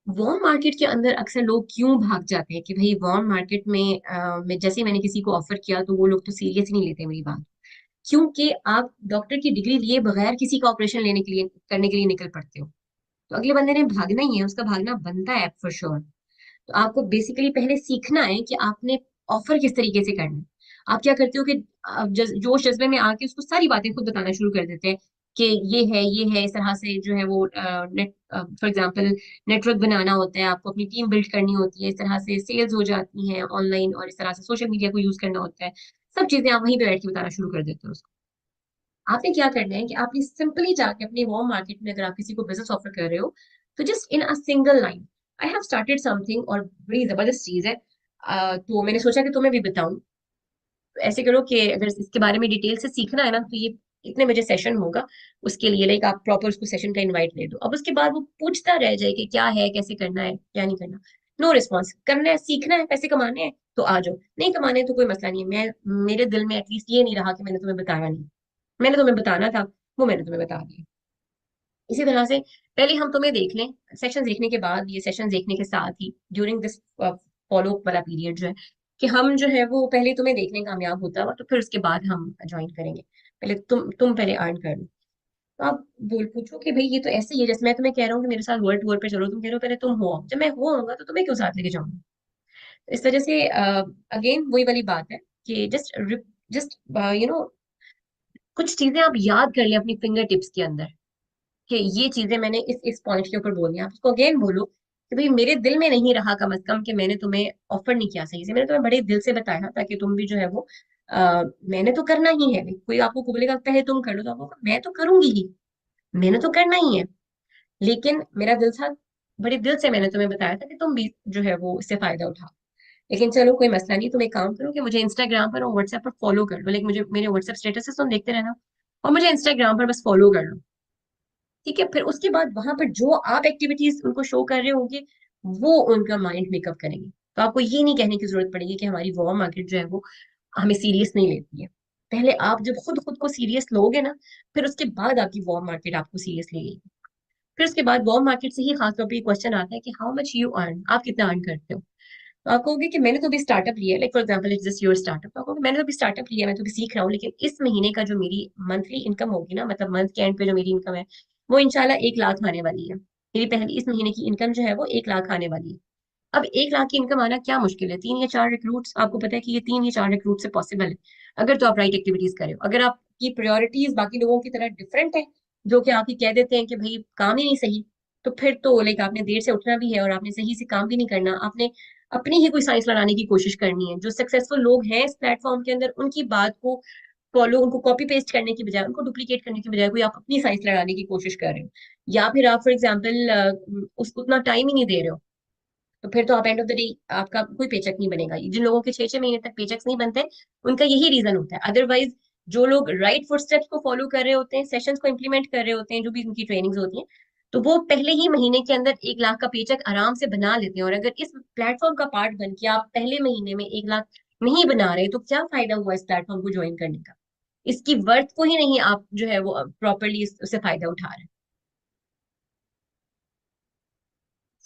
वॉर्म मार्केट के अंदर अक्सर लोग क्यों भाग जाते हैं कि भाई वॉर्म मार्केट में जैसे ही मैंने किसी को ऑफर किया तो वो लोग तो सीरियस ही नहीं लेते मेरी बात। क्योंकि आप डॉक्टर की डिग्री लिए बगैर किसी का ऑपरेशन लेने के लिए करने के लिए निकल पड़ते हो, तो अगले बंदे ने भागना ही है, उसका भागना बनता है फॉर श्योर। तो आपको बेसिकली पहले सीखना है कि आपने ऑफर किस तरीके से करना है। आप क्या करते हो कि आप जोश जज्बे में आके उसको सारी बातें खुद बताना शुरू कर देते हैं कि ये है, इस तरह से जो है वो नेट फॉर एग्जांपल नेटवर्क बनाना होता है, आपको अपनी टीम बिल्ड करनी होती है, इस तरह से सेल्स हो जाती हैं ऑनलाइन, और इस तरह से सोशल मीडिया को यूज करना होता है। सब चीजें आप वहीं पे बैठ के बताना शुरू कर देते हो उसको। आपने क्या करना है कि आपने सिंपली जाके अपने वॉर्म मार्केट में अगर आप किसी को बिजनेस ऑफर कर रहे हो, तो just in a single line, I have started something, और बड़ी जबरदस्त चीज है। तो मैंने सोचा कि तुम्हें भी बताऊं। तो ऐसे करो कि अगर इसके बारे में डिटेल से सीखना है ना, तो ये इतने बजे सेशन होगा, उसके लिए लाइक आप प्रॉपर उसको सेशन का इनवाइट दे दो। अब उसके बाद वो पूछता रह जाए कि क्या है, कैसे करना है, क्या नहीं करना। नो रिस्पॉन्स, करना है, सीखना है, पैसे कमाने हैं तो आ जाओ, नहीं कमाने हैं तो कोई मसला नहीं है। मैं मेरे दिल में एटलीस्ट ये नहीं रहा कि मैंने तुम्हें बताया नहीं, मैंने तुम्हें बताना था, वो मैंने तुम्हें बता दिया। इसी तरह से पहले हम तुम्हें देख लें, सेशन देखने के बाद, ये सेशन देखने के साथ ही ड्यूरिंग दिस फॉलो वाला पीरियड जो है, कि हम जो है वो पहले तुम्हें देख लें कामयाब होता हुआ, तो फिर उसके बाद हम ज्वाइन करेंगे। पहले तुम पहले अर्न कर लो। तो आप बोल पूछो कि भाई ये तो ऐसे ही है, जैसे मैं तुम्हें कह रहा हूँ कि मेरे साथ वर्ल्ड टूर पे चलो, तुम कह रहे हो पहले तुम हो, जब मैं हो आऊंगा तो तुम्हें क्यों साथ लेके जाऊंगा। तो इस वजह से अगेन वही वाली बात है कि जस्ट यू नो कुछ चीजें आप याद कर लें अपनी फिंगर टिप्स के अंदर, कि ये चीजें मैंने इस पॉइंट के ऊपर बोलनी है। आप उसको अगेन बोलो कि भाई मेरे दिल में नहीं रहा कम अज कम कि मैंने तुम्हें ऑफर नहीं किया सही से, मैंने तुम्हें बड़े दिल से बताया ताकि तुम भी जो है वो मैंने तो करना ही है। कोई आपको बोलेगा पहले तुम कर लो, तो आपको मैं तो करूंगी ही, मैंने तो करना ही है, लेकिन मेरा दिल था, बड़े दिल से मैंने तुम्हें बताया था कि तुम भी जो है वो इससे फायदा उठाओ। लेकिन चलो कोई मसला नहीं, तुम एक काम करो कि मुझे इंस्टाग्राम पर और व्हाट्सएप पर फॉलो कर लो, लेकिन मुझे मेरे व्हाट्सएप स्टेटस तुम देखते रहना, और मुझे इंस्टाग्राम पर बस फॉलो कर लो। ठीक है, फिर उसके बाद वहां पर जो आप एक्टिविटीज उनको शो कर रहे होंगे, वो उनका माइंड मेकअप करेंगे। तो आपको ये नहीं कहने की जरूरत पड़ेगी कि हमारी वॉर मार्केट जो है वो हमें सीरियस नहीं लेती है। पहले आप जब खुद खुद को सीरियस लोगे ना, फिर उसके बाद आपकी वॉर मार्केट आपको सीरियस लेगी। फिर उसके बाद वॉर मार्केट से ही खासतौर पर क्वेश्चन आता है कि हाउ मच यू अर्न, आप कितना अर्न करते हो। तो आप कहोगे कि मैंने तो भी स्टार्टअप लिया है, like for example it's just your startup, तो आप कहोगे मैंने तो भी स्टार्टअप लिया है, मैं तो भी सीख रहा हूँ, लेकिन इस महीने का जो मेरी मंथली इनकम होगी ना, मतलब मंथ के एंड पे जो मेरी इनकम है, वो इंशाल्लाह 1 लाख आने वाली है। मेरी पहली इस महीने की इनकम जो है वो 1 लाख आने वाली है। अब 1 लाख की इनकम आना क्या मुश्किल है, 3 या 4 रिक्रूट्स, आपको पता है कि ये 3 या 4 रिक्रूट से पॉसिबल है, अगर तो आप राइट एक्टिविटीज करें। अगर आपकी प्रायोरिटीज बाकी लोगों की तरह डिफरेंट है, जो कि आपकी कह देते हैं कि भाई काम ही नहीं सही, तो फिर तो लाइक आपने देर से उठना भी है, और आपने सही से काम भी नहीं करना, आपने अपनी ही कोई साइंस लगाने की कोशिश करनी है। जो सक्सेसफुल लोग हैं इस प्लेटफॉर्म के अंदर, उनकी बात को फॉलो, उनको कॉपी पेस्ट करने की बजाय, उनको डुप्लीकेट करने की बजाय, कोई आप अपनी साइंस लगाने की कोशिश कर रहे हो, या फिर आप फॉर एग्जाम्पल उसको उतना टाइम ही नहीं दे रहे हो, तो फिर तो आप एंड ऑफ द डे आपका कोई पेचेक नहीं बनेगा। जिन लोगों के 6 6 महीने तक पेचेक्स नहीं बनते, उनका यही रीजन होता है। अदरवाइज जो लोग राइट फुटस्टेप्स को फॉलो कर रहे होते हैं, सेशंस को इंप्लीमेंट कर रहे होते हैं, जो भी उनकी ट्रेनिंग्स होती हैं, तो वो पहले ही महीने के अंदर 1 लाख का पेचेक आराम से बना लेते हैं। और अगर इस प्लेटफॉर्म का पार्ट बन के आप पहले महीने में 1 लाख नहीं बना रहे, तो क्या फायदा हुआ इस प्लेटफॉर्म को ज्वाइन करने का। इसकी वर्थ को ही नहीं आप जो है वो प्रॉपरली उससे फायदा उठा रहे हैं।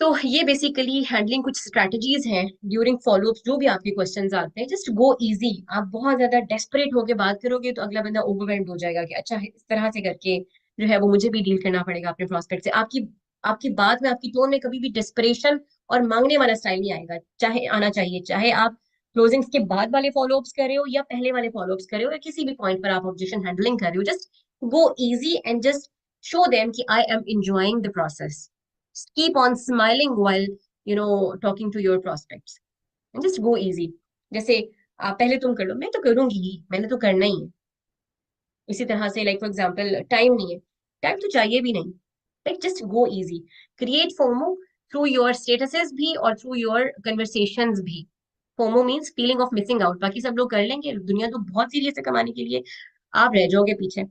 तो ये बेसिकली हैंडलिंग कुछ स्ट्रैटेजीज हैं ड्यूरिंग फॉलोअप। जो भी आपके क्वेश्चंस आते हैं, जस्ट गो इजी। आप बहुत ज्यादा डेस्परेट होके बात करोगे तो अगला बंदा ओवरवेल्म्ड हो जाएगा कि अच्छा इस तरह से करके जो है वो मुझे भी डील करना पड़ेगा अपने प्रोस्पेक्ट से। आपकी आपकी बात में, आपकी टोन में कभी भी डिस्परेशन और मांगने वाला स्टाइल नहीं आएगा, चाहे आना चाहिए, चाहे आप क्लोजिंग्स के बाद वाले फॉलोअप्स कर रहे हो या पहले वाले फॉलोअप्स कर रहे हो, या किसी भी पॉइंट पर आप ऑब्जेक्शन हैंडलिंग कर रहे हो, just go easy and just show them कि I am enjoying the process. Keep on smiling while talking to your prospects, and just go easy. जैसे आप पहले तुम कर लो, मैं तो करूंगी ही, मैंने तो करना ही है। इसी तरह से लाइक फॉर एग्जांपल टाइम नहीं है, टाइम तो चाहिए भी नहीं, like just go easy. Create FOMO, through your statuses भी और थ्रू योर कन्वर्सेशंस भी। FOMO means feeling of missing out. बाकी सब लोग कर लेंगे, दुनिया तो बहुत सीरियस है कमाने के लिए, आप रह जाओगे पीछे।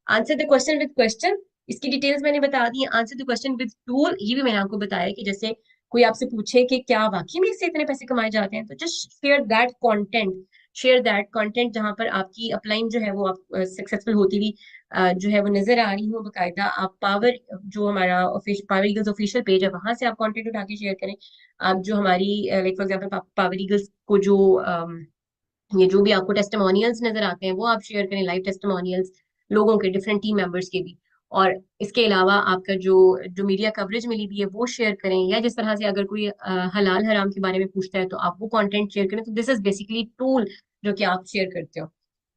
Answer the question with question, इसकी डिटेल्स मैंने बता दी। Answer the question with tool, ये भी मैंने आपको बताया कि जैसे कोई आपसे पूछे कि क्या वाकई में इससे इतने पैसे कमाए जाते हैं, तो just share that content, share that content जहां पर आपकी अपलाइन जो है वो आप सक्सेसफुल होती हुई जो है वो नजर आ रही हो बकायदा। आप पावर, जो हमारा पावर ईगल्स ऑफिशियल पेज है, वहां से आप कंटेंट उठा के शेयर करें। आप जो हमारी like for example power eagles को जो ये जो भी आपको टेस्टिमोनियल्स नजर आते हैं वो आप शेयर करें, लाइव टेस्टिमोनियल्स लोगों के, डिफरेंट टीम मेंबर्स के भी। और इसके अलावा आपका जो जो मीडिया कवरेज मिली हुई है वो शेयर करें, या जिस तरह से अगर कोई हलाल हराम के बारे में पूछता है तो आप वो कंटेंट शेयर करें। तो दिस इज बेसिकली टूल जो कि आप शेयर करते हो।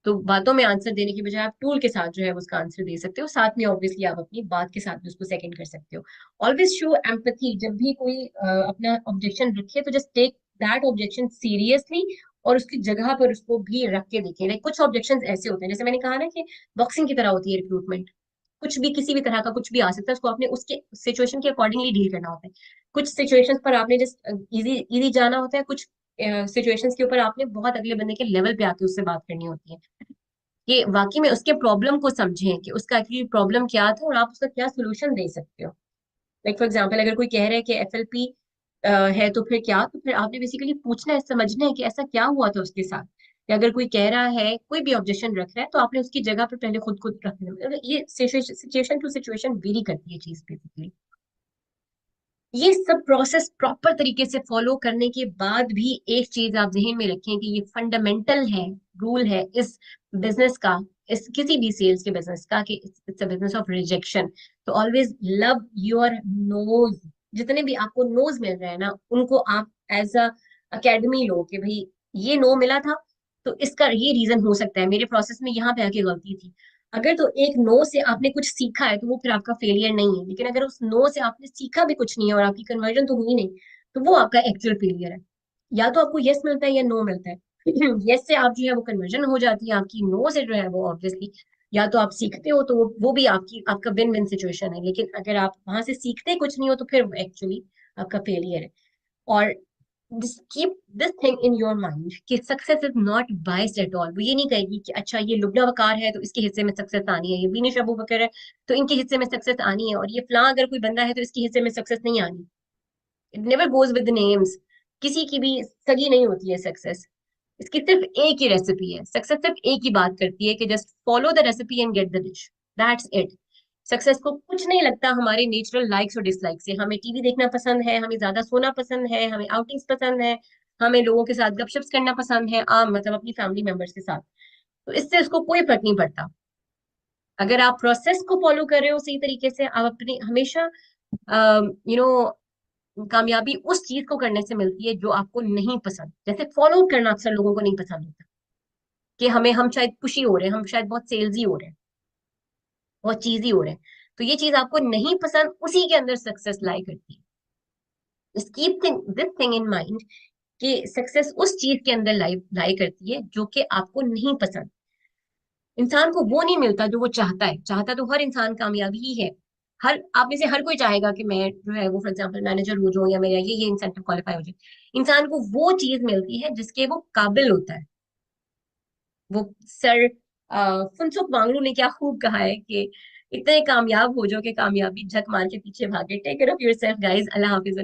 तो बातों में आंसर देने की बजाय आप टूल के साथ जो है उसका आंसर दे सकते हो, साथ में ऑब्वियसली आप अपनी बात के साथ भी उसको सेकंड कर सकते हो। ऑलवेज शो एम्पैथी, जब भी कोई अपना ऑब्जेक्शन रखे तो just take that objection seriously, और उसकी जगह पर उसको भी रख के देखें। लाइक कुछ ऑब्जेक्शंस ऐसे होते हैं, जैसे मैंने कहा ना कि बॉक्सिंग की तरह होती है रिक्रूटमेंट, कुछ भी किसी भी तरह का कुछ भी आ सकता है, उसको आपने उसके सिचुएशन के अकॉर्डिंगली डील करना होता है। कुछ सिचुएशंस पर आपने जस्ट इजी इजी जाना होता है, कुछ सिचुएशंस के ऊपर आपने बहुत अगले बंदे के लेवल पे आके उससे बात करनी होती है, कि वाकई में उसके प्रॉब्लम को समझें कि उसका एक्चुअली प्रॉब्लम क्या था और आप उसका क्या सोल्यूशन दे सकते हो। लाइक फॉर एग्जाम्पल अगर कोई कह रहा है कि एफएलपी है तो फिर क्या, तो फिर आपने बेसिकली पूछना है, समझना है कि ऐसा क्या हुआ था उसके साथ। या अगर कोई कह रहा है, कोई भी ऑब्जेक्शन रख रहा है, तो आपने उसकी जगह पर पहले खुद को रखना है। मतलब ये सिचुएशन टू सिचुएशन वेरी करती है चीज बेसिकली। ये सब प्रोसेस प्रॉपर तरीके से फॉलो करने के बाद भी एक चीज आप जहन में रखें कि ये फंडामेंटल है, रूल है इस बिजनेस का, इस किसी भी सेल्स के बिजनेस का, कि it's a business of rejection. तो ऑलवेज लव योर नोज। जितने भी आपको नोज मिल रहे हैं ना, उनको आप एज अ अकेडमी लो कि भाई ये नो मिला था, तो इसका ये रीजन हो सकता है, मेरे प्रोसेस में यहाँ पे आके गलती थी। अगर तो एक नो से आपने कुछ सीखा है तो वो फिर आपका फेलियर नहीं है, लेकिन अगर उस नो से आपने सीखा भी कुछ नहीं है और आपकी कन्वर्जन तो हुई नहीं, तो वो आपका एक्चुअल फेलियर है। या तो आपको यस मिलता है या नो मिलता है। यस से आप जो है वो कन्वर्जन हो जाती है आपकी, नो से जो है वो ऑब्वियसली या तो आप सीखते हो, तो वो भी आपकी आपका विन विन सिचुएशन है। लेकिन अगर आप वहां से सीखते कुछ नहीं हो तो फिर एक्चुअली आपका फेलियर है। और keep this thing in your mind कि success is not biased at all. वो ये नहीं कहेगी कि अच्छा ये लुब्ना वकार है तो इसके हिस्से में सक्सेस आनी है, ये बीनिश अबू बकर है तो इनके हिस्से में सक्सेस आनी है, और ये फलां अगर कोई बंदा है तो इसके हिस्से में सक्सेस नहीं आनी। It never goes with names. किसी की भी सगी नहीं होती है सक्सेस। इसकी सिर्फ एक ही रेसिपी है, सक्सेस सिर्फ एक ही बात करती है कि just follow the recipe and get the dish, that's it. Success को कुछ नहीं लगता हमारे नेचुरल लाइक्स और डिसलाइक्स से। हमें टीवी देखना पसंद है, हमें ज्यादा सोना पसंद है, हमें आउटिंग्स पसंद है, हमें लोगों के साथ गपशप करना पसंद है, आम मतलब अपनी फैमिली मेंबर्स के साथ। तो इससे उसको कोई फर्क नहीं पड़ता। अगर आप प्रोसेस को फॉलो कर रहे हो सही तरीके से, आप अपनी हमेशा यू नो कामयाबी उस चीज को करने से मिलती है जो आपको नहीं पसंद। जैसे फॉलो करना अक्सर लोगों को नहीं पसंद होता, कि हमें हम शायद खुशी हो रहे हैं, हम शायद बहुत सेल्सी हो रहे हैं, बहुत चीजी हो रहे हैं, तो ये चीज आपको नहीं पसंद, उसी के अंदर सक्सेस लाई करती है। Keep this thing in mind कि सक्सेस उस चीज के अंदर लाई लाई करती है जो कि आपको नहीं पसंद। इंसान को वो नहीं मिलता जो वो चाहता है, चाहता तो हर इंसान कामयाबी ही है। हर आप में से हर कोई चाहेगा कि मैं जो है वो फॉर एग्जाम्पल मैनेजर हो जाऊं, या मेरा ये इंसेंटिव क्वालिफाई हो जाए। इंसान को वो चीज मिलती है जिसके वो काबिल होता है। वो सर फुनसुक वांगलू ने क्या खूब कहा है कि इतने कामयाब हो जो कि कामयाबी झक मार के पीछे भागे। Take care of yourself guys, अल्लाह हाफिज।